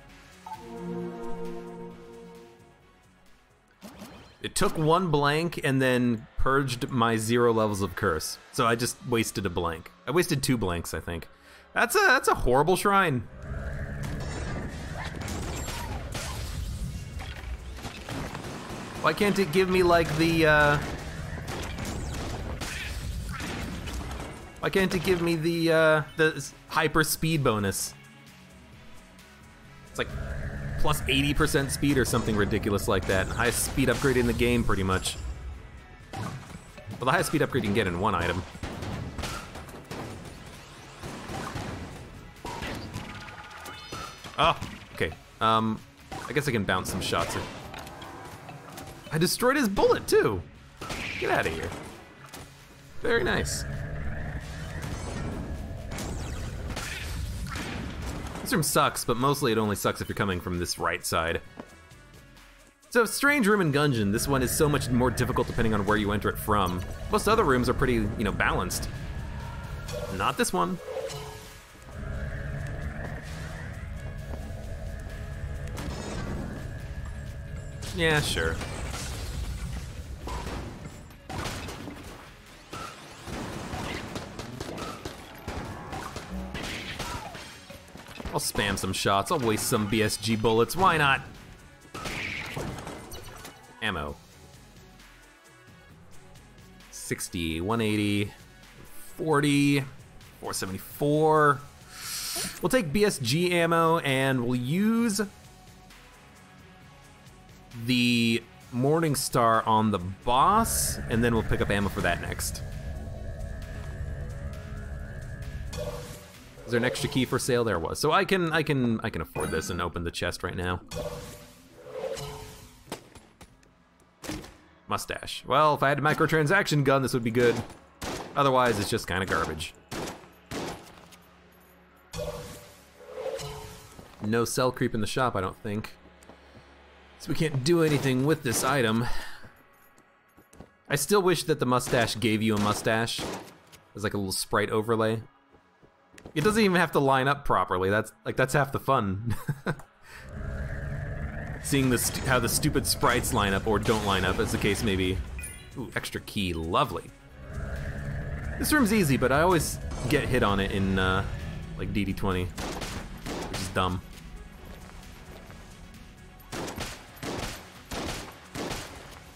It took one blank and then purged my 0 levels of curse. So I just wasted a blank. I wasted 2 blanks, I think. That's a horrible shrine. Why can't it give me like the why can't it give me the hyper speed bonus? It's like plus 80% speed or something ridiculous like that. Highest speed upgrade in the game, pretty much. Well, the highest speed upgrade you can get in one item. Oh, okay. I guess I can bounce some shots. I destroyed his bullet, too. Get out of here. Very nice. This room sucks, but mostly it only sucks if you're coming from this right side. So, strange room in Gungeon. This one is so much more difficult depending on where you enter it from. Most other rooms are pretty, you know, balanced. Not this one. Yeah, sure. I'll spam some shots. I'll waste some BSG bullets. Why not? Ammo. 60, 180, 40, 474. We'll take BSG ammo and we'll use the Morning Star on the boss, and then we'll pick up ammo for that next. Is there an extra key for sale? There was. So I can afford this and open the chest right now. Mustache. Well, if I had a microtransaction gun, this would be good. Otherwise, it's just kind of garbage. No cell creep in the shop, I don't think. So we can't do anything with this item. I still wish that the mustache gave you a mustache. There's like a little sprite overlay. It doesn't even have to line up properly. That's half the fun. Seeing how the stupid sprites line up or don't line up, as the case may be. Ooh, extra key, lovely. This room's easy, but I always get hit on it in like DD20, which is dumb.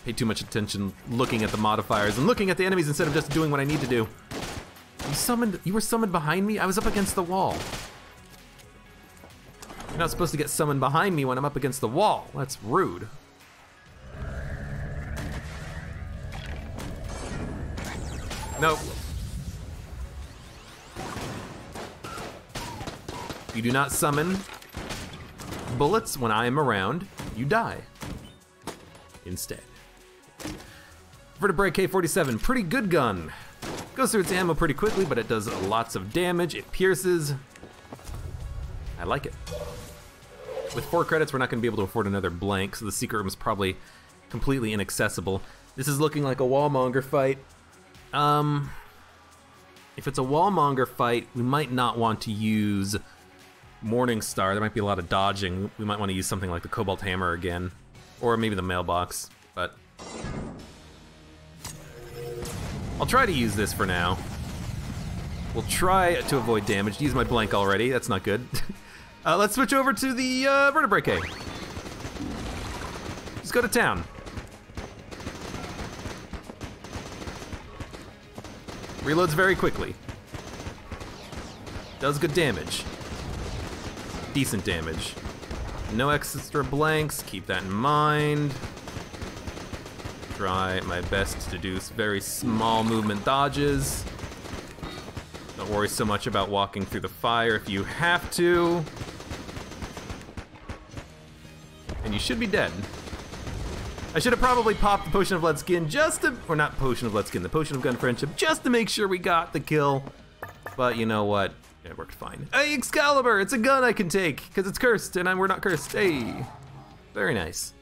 Pay too much attention looking at the modifiers and looking at the enemies instead of just doing what I need to do. You were summoned behind me? I was up against the wall. You're not supposed to get summoned behind me when I'm up against the wall. That's rude. Nope. You do not summon bullets when I am around. You die. Instead. Vertebrae K-47, pretty good gun. Goes through its ammo pretty quickly, but it does lots of damage. It pierces. I like it. With 4 credits, we're not going to be able to afford another blank, so the secret room is probably completely inaccessible. This is looking like a wallmonger fight. If it's a wallmonger fight, we might not want to use Morning Star. There might be a lot of dodging. We might want to use something like the Cobalt Hammer again, or maybe the mailbox, but I'll try to use this for now. We'll try to avoid damage. Use my blank already, that's not good. Let's switch over to the vertebrae K. Let's go to town. Reloads very quickly. Does good damage. Decent damage. No extra blanks, keep that in mind. Try my best to do very small movement dodges. Don't worry so much about walking through the fire if you have to. And you should be dead. I should have probably popped the Potion of Blood Skin just to, or not Potion of Blood Skin, the Potion of Gun Friendship, just to make sure we got the kill. But you know what? It worked fine. Hey, Excalibur! It's a gun I can take, because it's cursed, and we're not cursed. Hey. Very nice.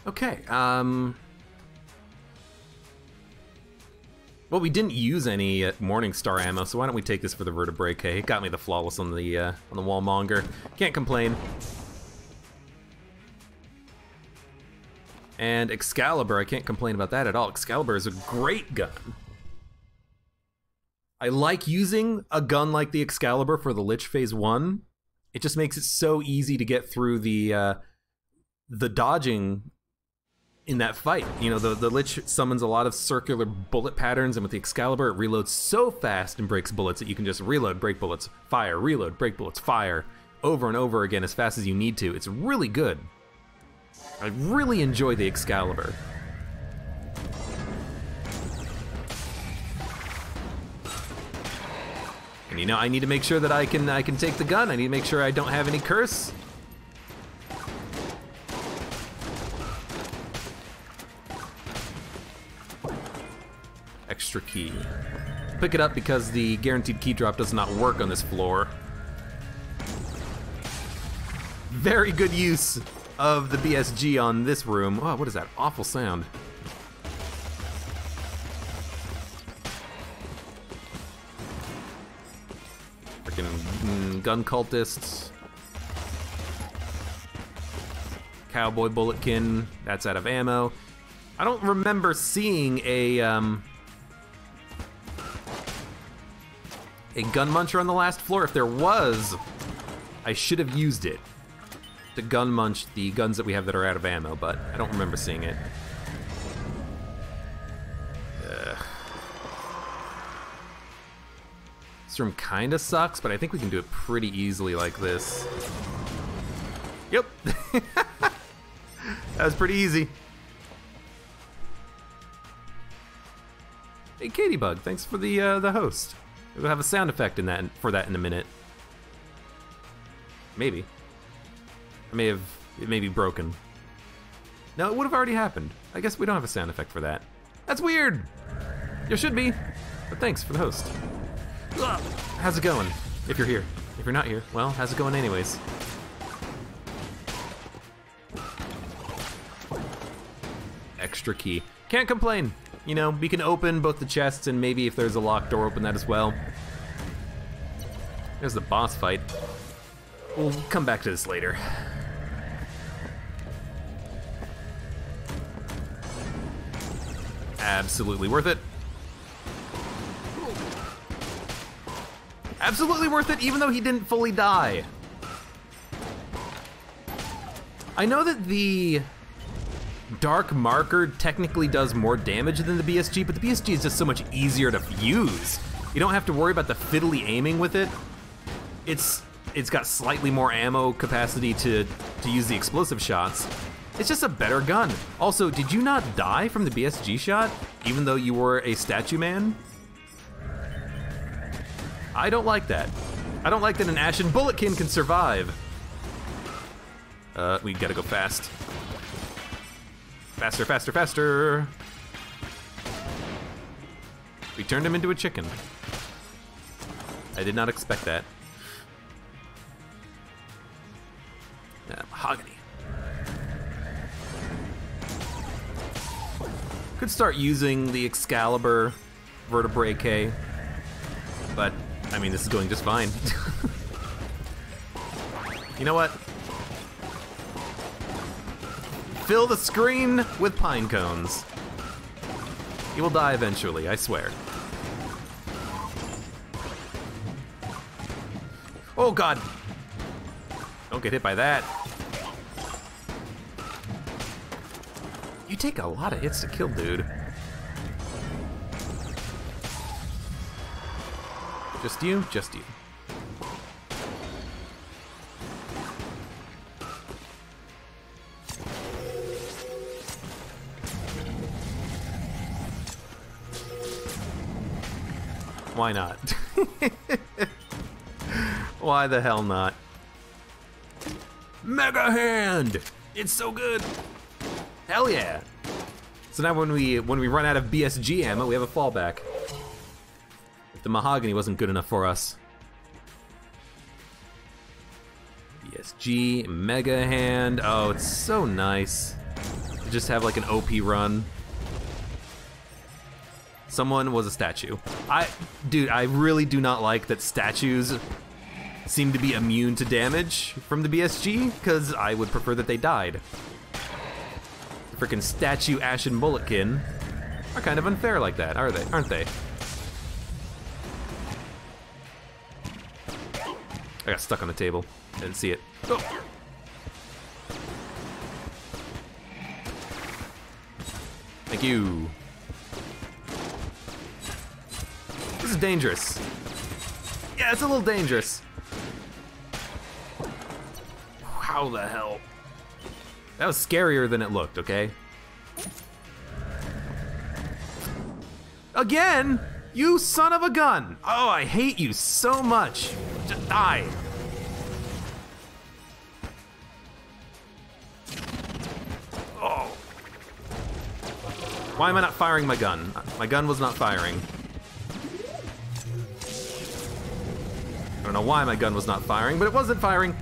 Okay, well, we didn't use any Morningstar ammo, so why don't we take this for the vertebrae K? It got me the flawless on the wallmonger. Can't complain. And Excalibur, I can't complain about that at all. Excalibur is a great gun. I like using a gun like the Excalibur for the Lich Phase 1. It just makes it so easy to get through the dodging in that fight. You know, the Lich summons a lot of circular bullet patterns, and with the Excalibur, it reloads so fast and breaks bullets that you can just reload, break bullets, fire, reload, break bullets, fire, over and over again as fast as you need to. It's really good. I really enjoy the Excalibur. And you know, I need to make sure that I can take the gun. I need to make sure I don't have any curse. Extra key. Pick it up because the guaranteed key drop does not work on this floor. Very good use of the BSG on this room. Oh, what is that awful sound? Freaking gun cultists. Cowboy bulletkin, that's out of ammo. I don't remember seeing a gun muncher on the last floor. If there was, I should have used it to gun munch the guns that we have that are out of ammo, but I don't remember seeing it. This room kinda sucks, but I think we can do it pretty easily like this. Yep. That was pretty easy. Hey, Katybug, thanks for the host. We'll have a sound effect in that for that in a minute. Maybe. It may be broken. No, it would have already happened. I guess we don't have a sound effect for that. That's weird. There should be, but thanks for the host. Ugh. How's it going? If you're here. If you're not here, well, how's it going anyways? Extra key. Can't complain. You know, we can open both the chests and maybe if there's a locked door, open that as well. There's the boss fight. We'll come back to this later. Absolutely worth it. Absolutely worth it, even though he didn't fully die. I know that the Dark Marker technically does more damage than the BSG, but the BSG is just so much easier to use. You don't have to worry about the fiddly aiming with it. It's got slightly more ammo capacity to use the explosive shots. It's just a better gun. Also, did you not die from the BSG shot, even though you were a statue man? I don't like that. I don't like that an Ashen Bulletkin can survive. We gotta go fast. Faster, faster, faster. We turned him into a chicken. I did not expect that. Mahogany. Could start using the Excalibur vertebrae K, but I mean, this is going just fine. You know what? Fill the screen with pine cones. He will die eventually, I swear. Oh god! Don't get hit by that. You take a lot of hits to kill, dude. Just you? Just you. Why not? Why the hell not? Mega Hand! It's so good! Hell yeah! So now when we run out of BSG ammo, we have a fallback. If the mahogany wasn't good enough for us. BSG, Mega Hand. Oh, it's so nice to just have like an OP run. Someone was a statue. Dude, I really do not like that statues seem to be immune to damage from the BSG, because I would prefer that they died. The frickin' statue Ashen Bulletkin are kind of unfair like that, aren't they? I got stuck on the table. Didn't see it. Oh. Thank you. This is dangerous. Yeah, it's a little dangerous. How the hell? That was scarier than it looked, okay? Again? You son of a gun! Oh, I hate you so much. Just die. Oh. Why am I not firing my gun? My gun was not firing. I don't know why my gun was not firing, but it wasn't firing.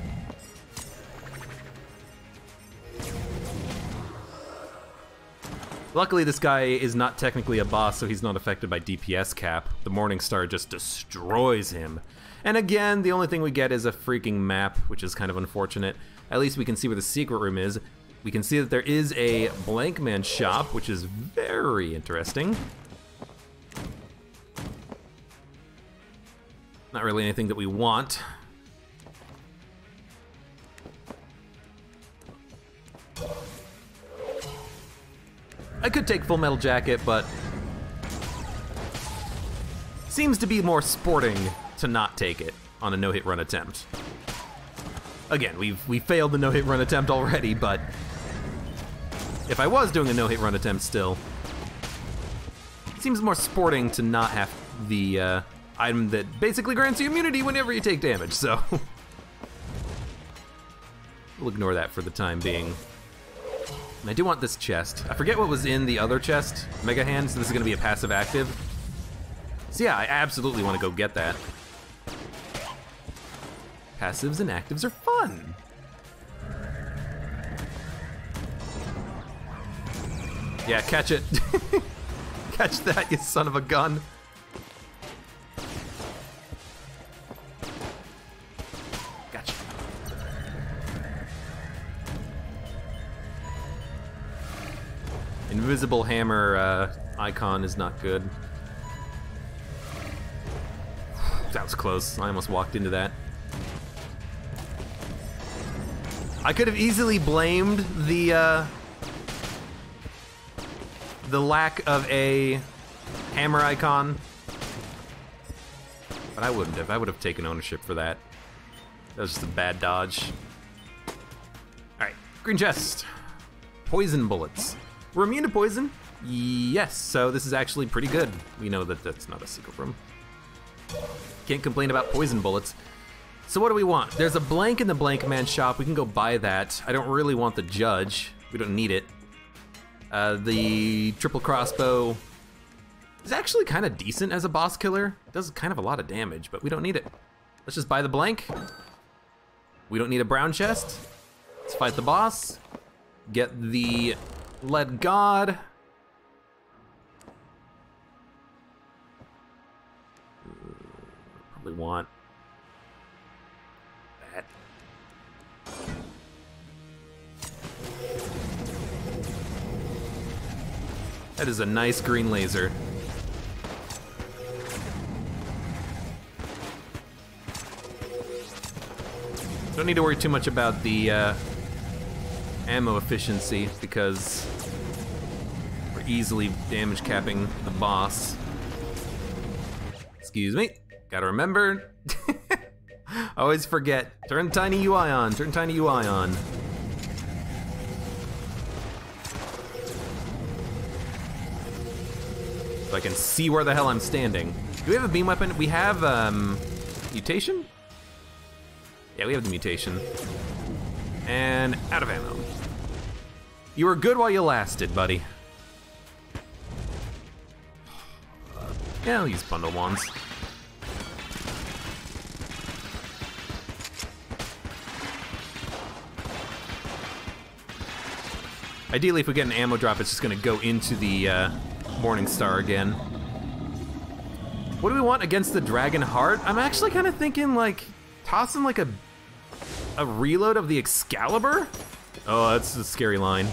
Luckily, this guy is not technically a boss, so he's not affected by DPS cap. The Morningstar just destroys him. And again, the only thing we get is a freaking map, which is kind of unfortunate. At least we can see where the secret room is. We can see that there is a blank man shop, which is very interesting. Not really anything that we want. I could take Full Metal Jacket, but seems to be more sporting to not take it on a no-hit run attempt. Again, we failed the no-hit run attempt already, but if I was doing a no-hit run attempt still, it seems more sporting to not have the item that basically grants you immunity whenever you take damage, so we'll ignore that for the time being. And I do want this chest. I forget what was in the other chest, Mega Hand, so this is gonna be a passive active. So yeah, I absolutely wanna go get that. Passives and actives are fun. Yeah, catch it. Catch that, you son of a gun. Gotcha. Invisible hammer icon is not good. That was close. I almost walked into that. I could have easily blamed the lack of a hammer icon, but I wouldn't have. I would have taken ownership for that. That was just a bad dodge. All right, green chest. Poison bullets. We're immune to poison? Yes, so this is actually pretty good. We know that that's not a secret room. Can't complain about poison bullets. So what do we want? There's a blank in the blank man shop. We can go buy that. I don't really want the judge. We don't need it. The triple crossbow is actually kind of decent as a boss killer. It does kind of a lot of damage, but we don't need it. Let's just buy the blank. We don't need a brown chest. Let's fight the boss. Get the lead god. Probably want that. That is a nice green laser. Don't need to worry too much about the ammo efficiency because we're easily damage capping the boss. Excuse me, gotta remember. I always forget, turn tiny UI on, turn tiny UI on. So I can see where the hell I'm standing. Do we have a beam weapon? We have, mutation? Yeah, we have the mutation. And out of ammo. You were good while you lasted, buddy. Yeah, I'll use bundle wands. Ideally, if we get an ammo drop, it's just gonna go into the Morning Star again. What do we want against the Dragon Heart? I'm actually kind of thinking like tossing like a reload of the Excalibur. Oh, that's a scary line.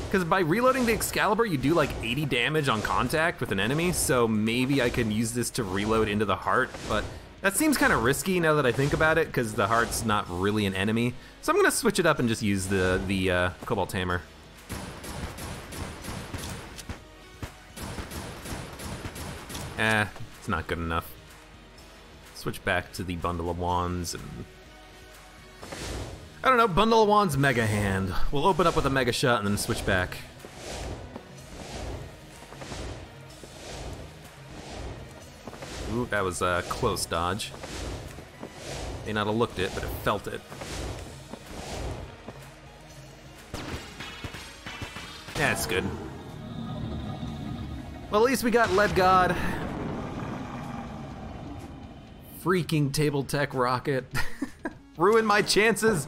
Because by reloading the Excalibur, you do like 80 damage on contact with an enemy, so maybe I can use this to reload into the heart, but that seems kind of risky now that I think about it, because the heart's not really an enemy. So I'm gonna switch it up and just use the Cobalt Hammer. It's not good enough. Switch back to the Bundle of Wands and... I don't know, Bundle of Wands, Mega Hand. We'll open up with a Mega Shot and then switch back. Ooh, that was a close dodge. May not have looked it, but it felt it. Yeah, it's good. Well, at least we got Lead God. Freaking Table Tech Rocket. Ruined my chances.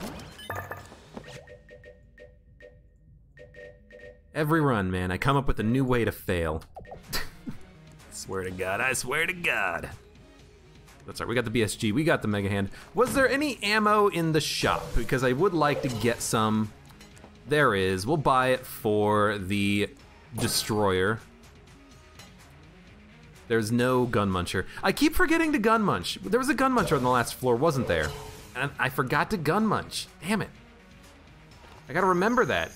Every run, man, I come up with a new way to fail. Swear to God, I swear to God. That's right, we got the BSG, we got the Mega Hand. Was there any ammo in the shop? Because I would like to get some. There is, we'll buy it for the Destroyer. There's no Gun Muncher. I keep forgetting to Gun Munch. There was a Gun Muncher on the last floor, wasn't there? And I forgot to Gun Munch, damn it. I gotta remember that.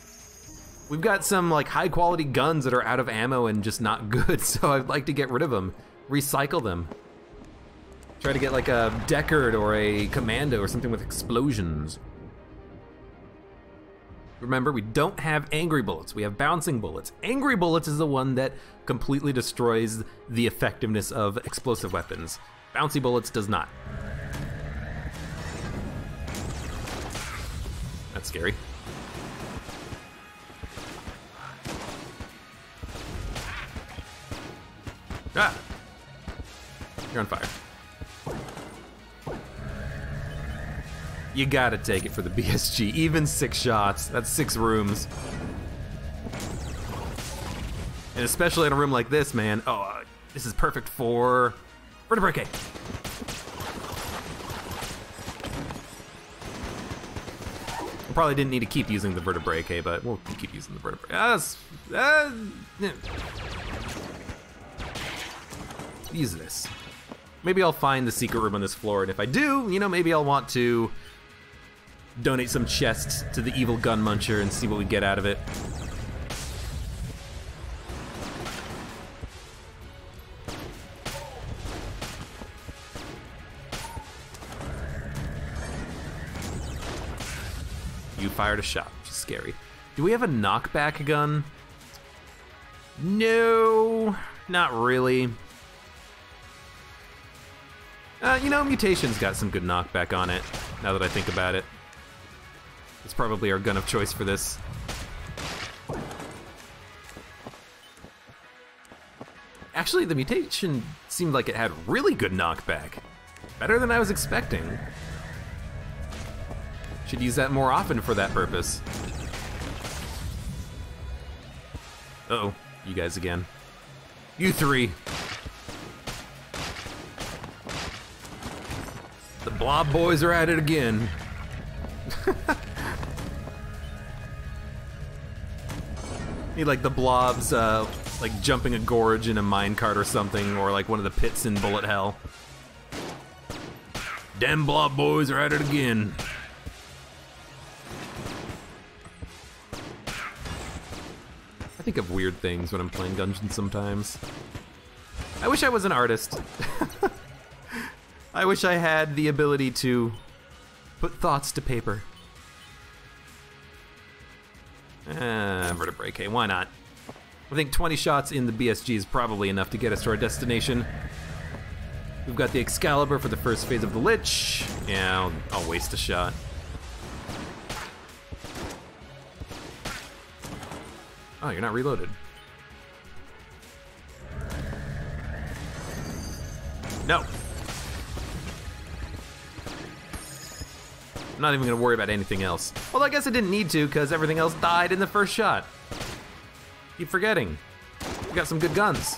We've got some like high quality guns that are out of ammo and just not good, so I'd like to get rid of them. Recycle them. Try to get like a Deckard or a Commando or something with explosions. Remember, we don't have angry bullets, we have bouncing bullets. Angry bullets is the one that completely destroys the effectiveness of explosive weapons. Bouncy bullets does not. That's scary. Ah! You're on fire. You gotta take it for the BSG. Even 6 shots, that's 6 rooms. And especially in a room like this, man. Oh, this is perfect for vertebrae. I probably didn't need to keep using the vertebrae, but we'll keep using the vertebrae. Use this. Maybe I'll find the secret room on this floor, and if I do, you know, maybe I'll want to donate some chests to the evil Gun Muncher and see what we get out of it. You fired a shot, which is scary. Do we have a knockback gun? No, not really. You know, Mutation's got some good knockback on it, now that I think about it. It's probably our gun of choice for this. Actually, the Mutation seemed like it had really good knockback. Better than I was expecting. Should use that more often for that purpose. Uh-oh, you guys again. You three. The Blob boys are at it again. Need like the Blobs, like jumping a gorge in a minecart or something, or like one of the pits in Bullet Hell. Damn blob boys are at it again. I think of weird things when I'm playing dungeons sometimes. I wish I was an artist. I wish I had the ability to put thoughts to paper. Vertebrae, okay, why not? I think 20 shots in the BSG is probably enough to get us to our destination. We've got the Excalibur for the first phase of the Lich. Yeah, I'll waste a shot. Oh, you're not reloaded. No. I'm not even gonna worry about anything else. Well, I guess I didn't need to, because everything else died in the first shot. Keep forgetting. We got some good guns.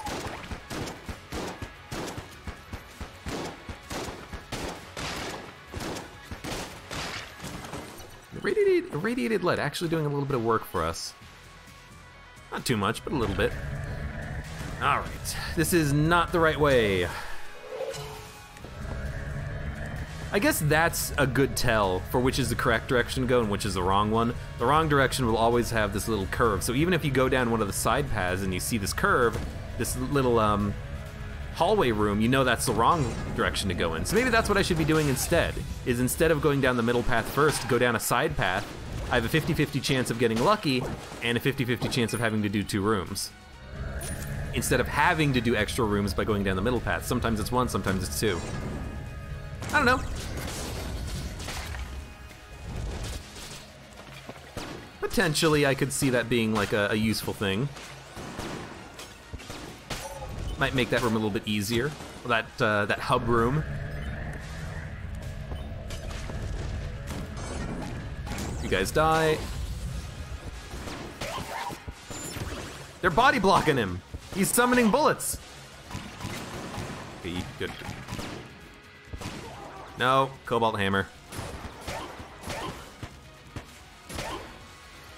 Irradiated lead actually doing a little bit of work for us. Not too much, but a little bit. All right, this is not the right way. I guess that's a good tell for which is the correct direction to go and which is the wrong one. The wrong direction will always have this little curve. So even if you go down one of the side paths and you see this curve, this little hallway room, you know that's the wrong direction to go in. So maybe that's what I should be doing instead, is instead of going down the middle path first, go down a side path. I have a 50-50 chance of getting lucky and a 50-50 chance of having to do 2 rooms. Instead of having to do extra rooms by going down the middle path. Sometimes it's 1, sometimes it's 2. I don't know. Potentially, I could see that being like a useful thing. Might make that room a little bit easier. That hub room. You guys die. They're body blocking him. He's summoning bullets. Okay, good. No, Cobalt Hammer.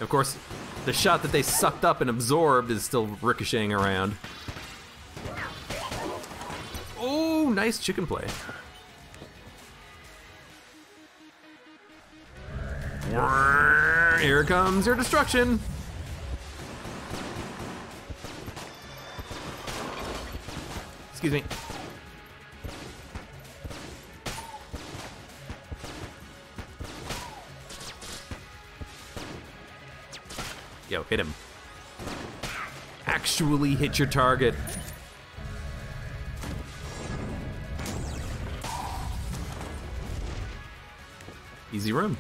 Of course, the shot that they sucked up and absorbed is still ricocheting around. Oh, nice chicken play. Here comes your destruction. Excuse me. Yo, hit him. Actually hit your target. Easy room.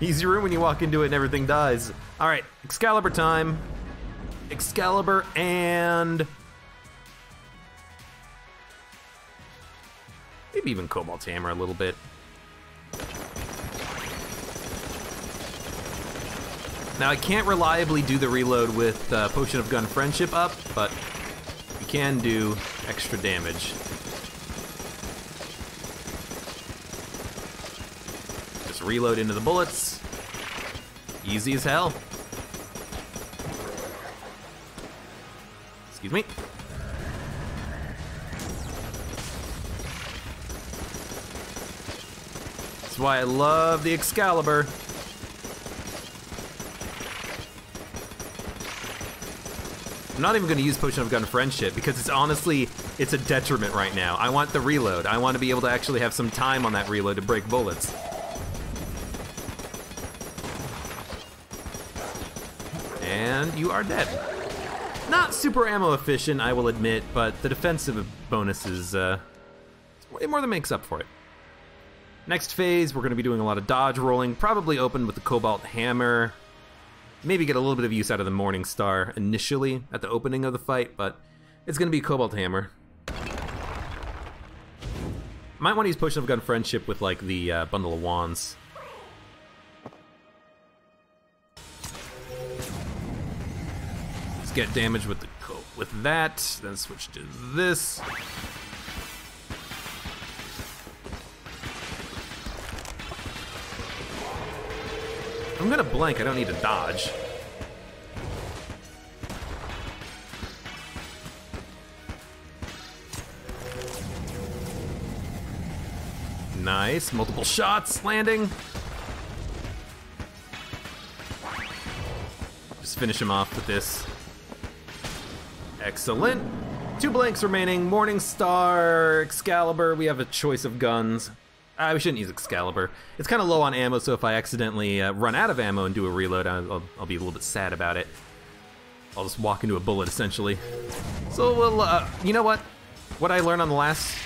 Easy room when you walk into it and everything dies. All right, Excalibur time. Excalibur and maybe even Cobalt Hammer a little bit. Now I can't reliably do the reload with Potion of Gun Friendship up, but you can do extra damage. Just reload into the bullets. Easy as hell. Excuse me. That's why I love the Excalibur. I'm not even going to use Potion of Gun Friendship because it's honestly, it's a detriment right now. I want the reload. I want to be able to actually have some time on that reload to break bullets. And you are dead. Not super ammo efficient, I will admit, but the defensive bonus is way more than makes up for it. Next phase, we're going to be doing a lot of dodge rolling, probably open with the Cobalt Hammer. Maybe get a little bit of use out of the Morning Star initially at the opening of the fight, but it's going to be Cobalt Hammer. Might want to use Potion of Gun Friendship with like the Bundle of Wands. Let's get damage with that, then switch to this. I'm gonna blank, I don't need to dodge. Nice, multiple shots landing. Just finish him off with this. Excellent. 2 blanks remaining. Morningstar, Excalibur. We have a choice of guns. We shouldn't use Excalibur. It's kind of low on ammo, so if I accidentally run out of ammo and do a reload, I'll be a little bit sad about it. I'll just walk into a bullet, essentially. So we'll, you know what? What I learned on the last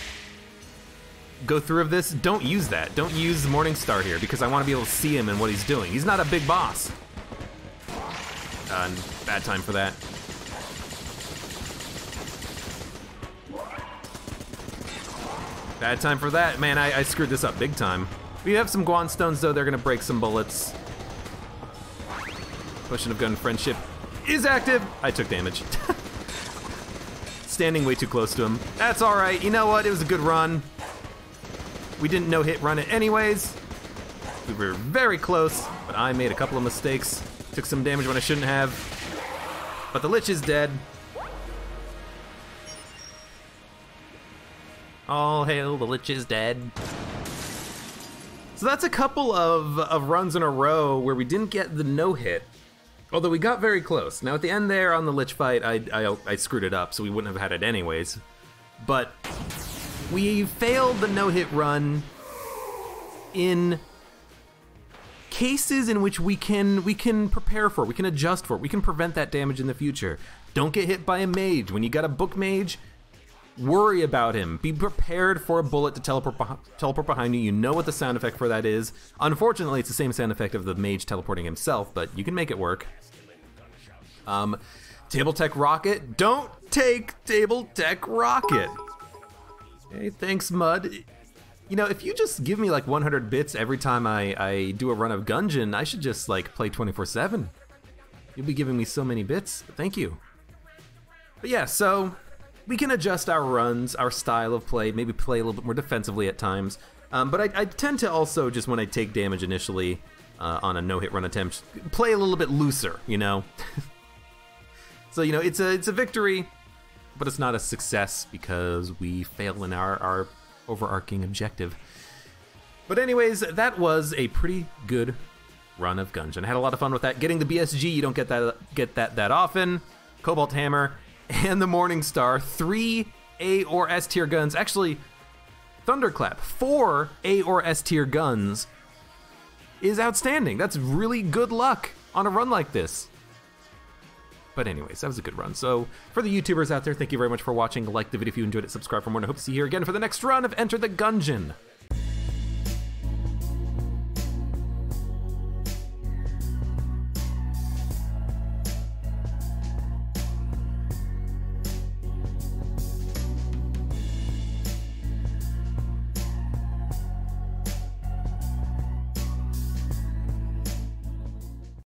go through of this, don't use that. Don't use Morningstar here, because I want to be able to see him and what he's doing. He's not a big boss. Bad time for that. Bad time for that. Man, I screwed this up big time. We have some Guan Stones, though. They're going to break some bullets. Potion of Gun Friendship is active. I took damage. Standing way too close to him. That's all right. You know what? It was a good run. We didn't no-hit run it anyways. We were very close, but I made a couple of mistakes. Took some damage when I shouldn't have. But the Lich is dead. All hail, the Lich is dead. So that's a couple of runs in a row where we didn't get the no-hit. Although we got very close. Now at the end there on the Lich fight, I screwed it up, so we wouldn't have had it anyways. But we failed the no-hit run in cases in which we can prepare for, we can adjust for, we can prevent that damage in the future. Don't get hit by a mage. When you got a book mage, worry about him. Be prepared for a bullet to teleport behind you. You know what the sound effect for that is. Unfortunately, it's the same sound effect of the mage teleporting himself, but you can make it work. Table Tech Rocket. Don't take Table Tech Rocket. Hey, thanks, Mud. You know, if you just give me like 100 bits every time I do a run of Gungeon, I should just like play 24/7. You'll be giving me so many bits. Thank you. But yeah, so we can adjust our runs, our style of play, maybe play a little bit more defensively at times. But I tend to also, just when I take damage initially on a no-hit run attempt, play a little bit looser, you know? So, you know, it's a victory, but it's not a success because we fail in our overarching objective. But anyways, that was a pretty good run of Gungeon. I had a lot of fun with that. Getting the BSG, you don't get that often. Cobalt Hammer and the Morningstar, 3 A or S tier guns. Actually, Thunderclap, 4 A or S tier guns is outstanding. That's really good luck on a run like this. But anyways, that was a good run. So for the YouTubers out there, thank you very much for watching. Like the video if you enjoyed it, subscribe for more, and I hope to see you here again for the next run of Enter the Gungeon.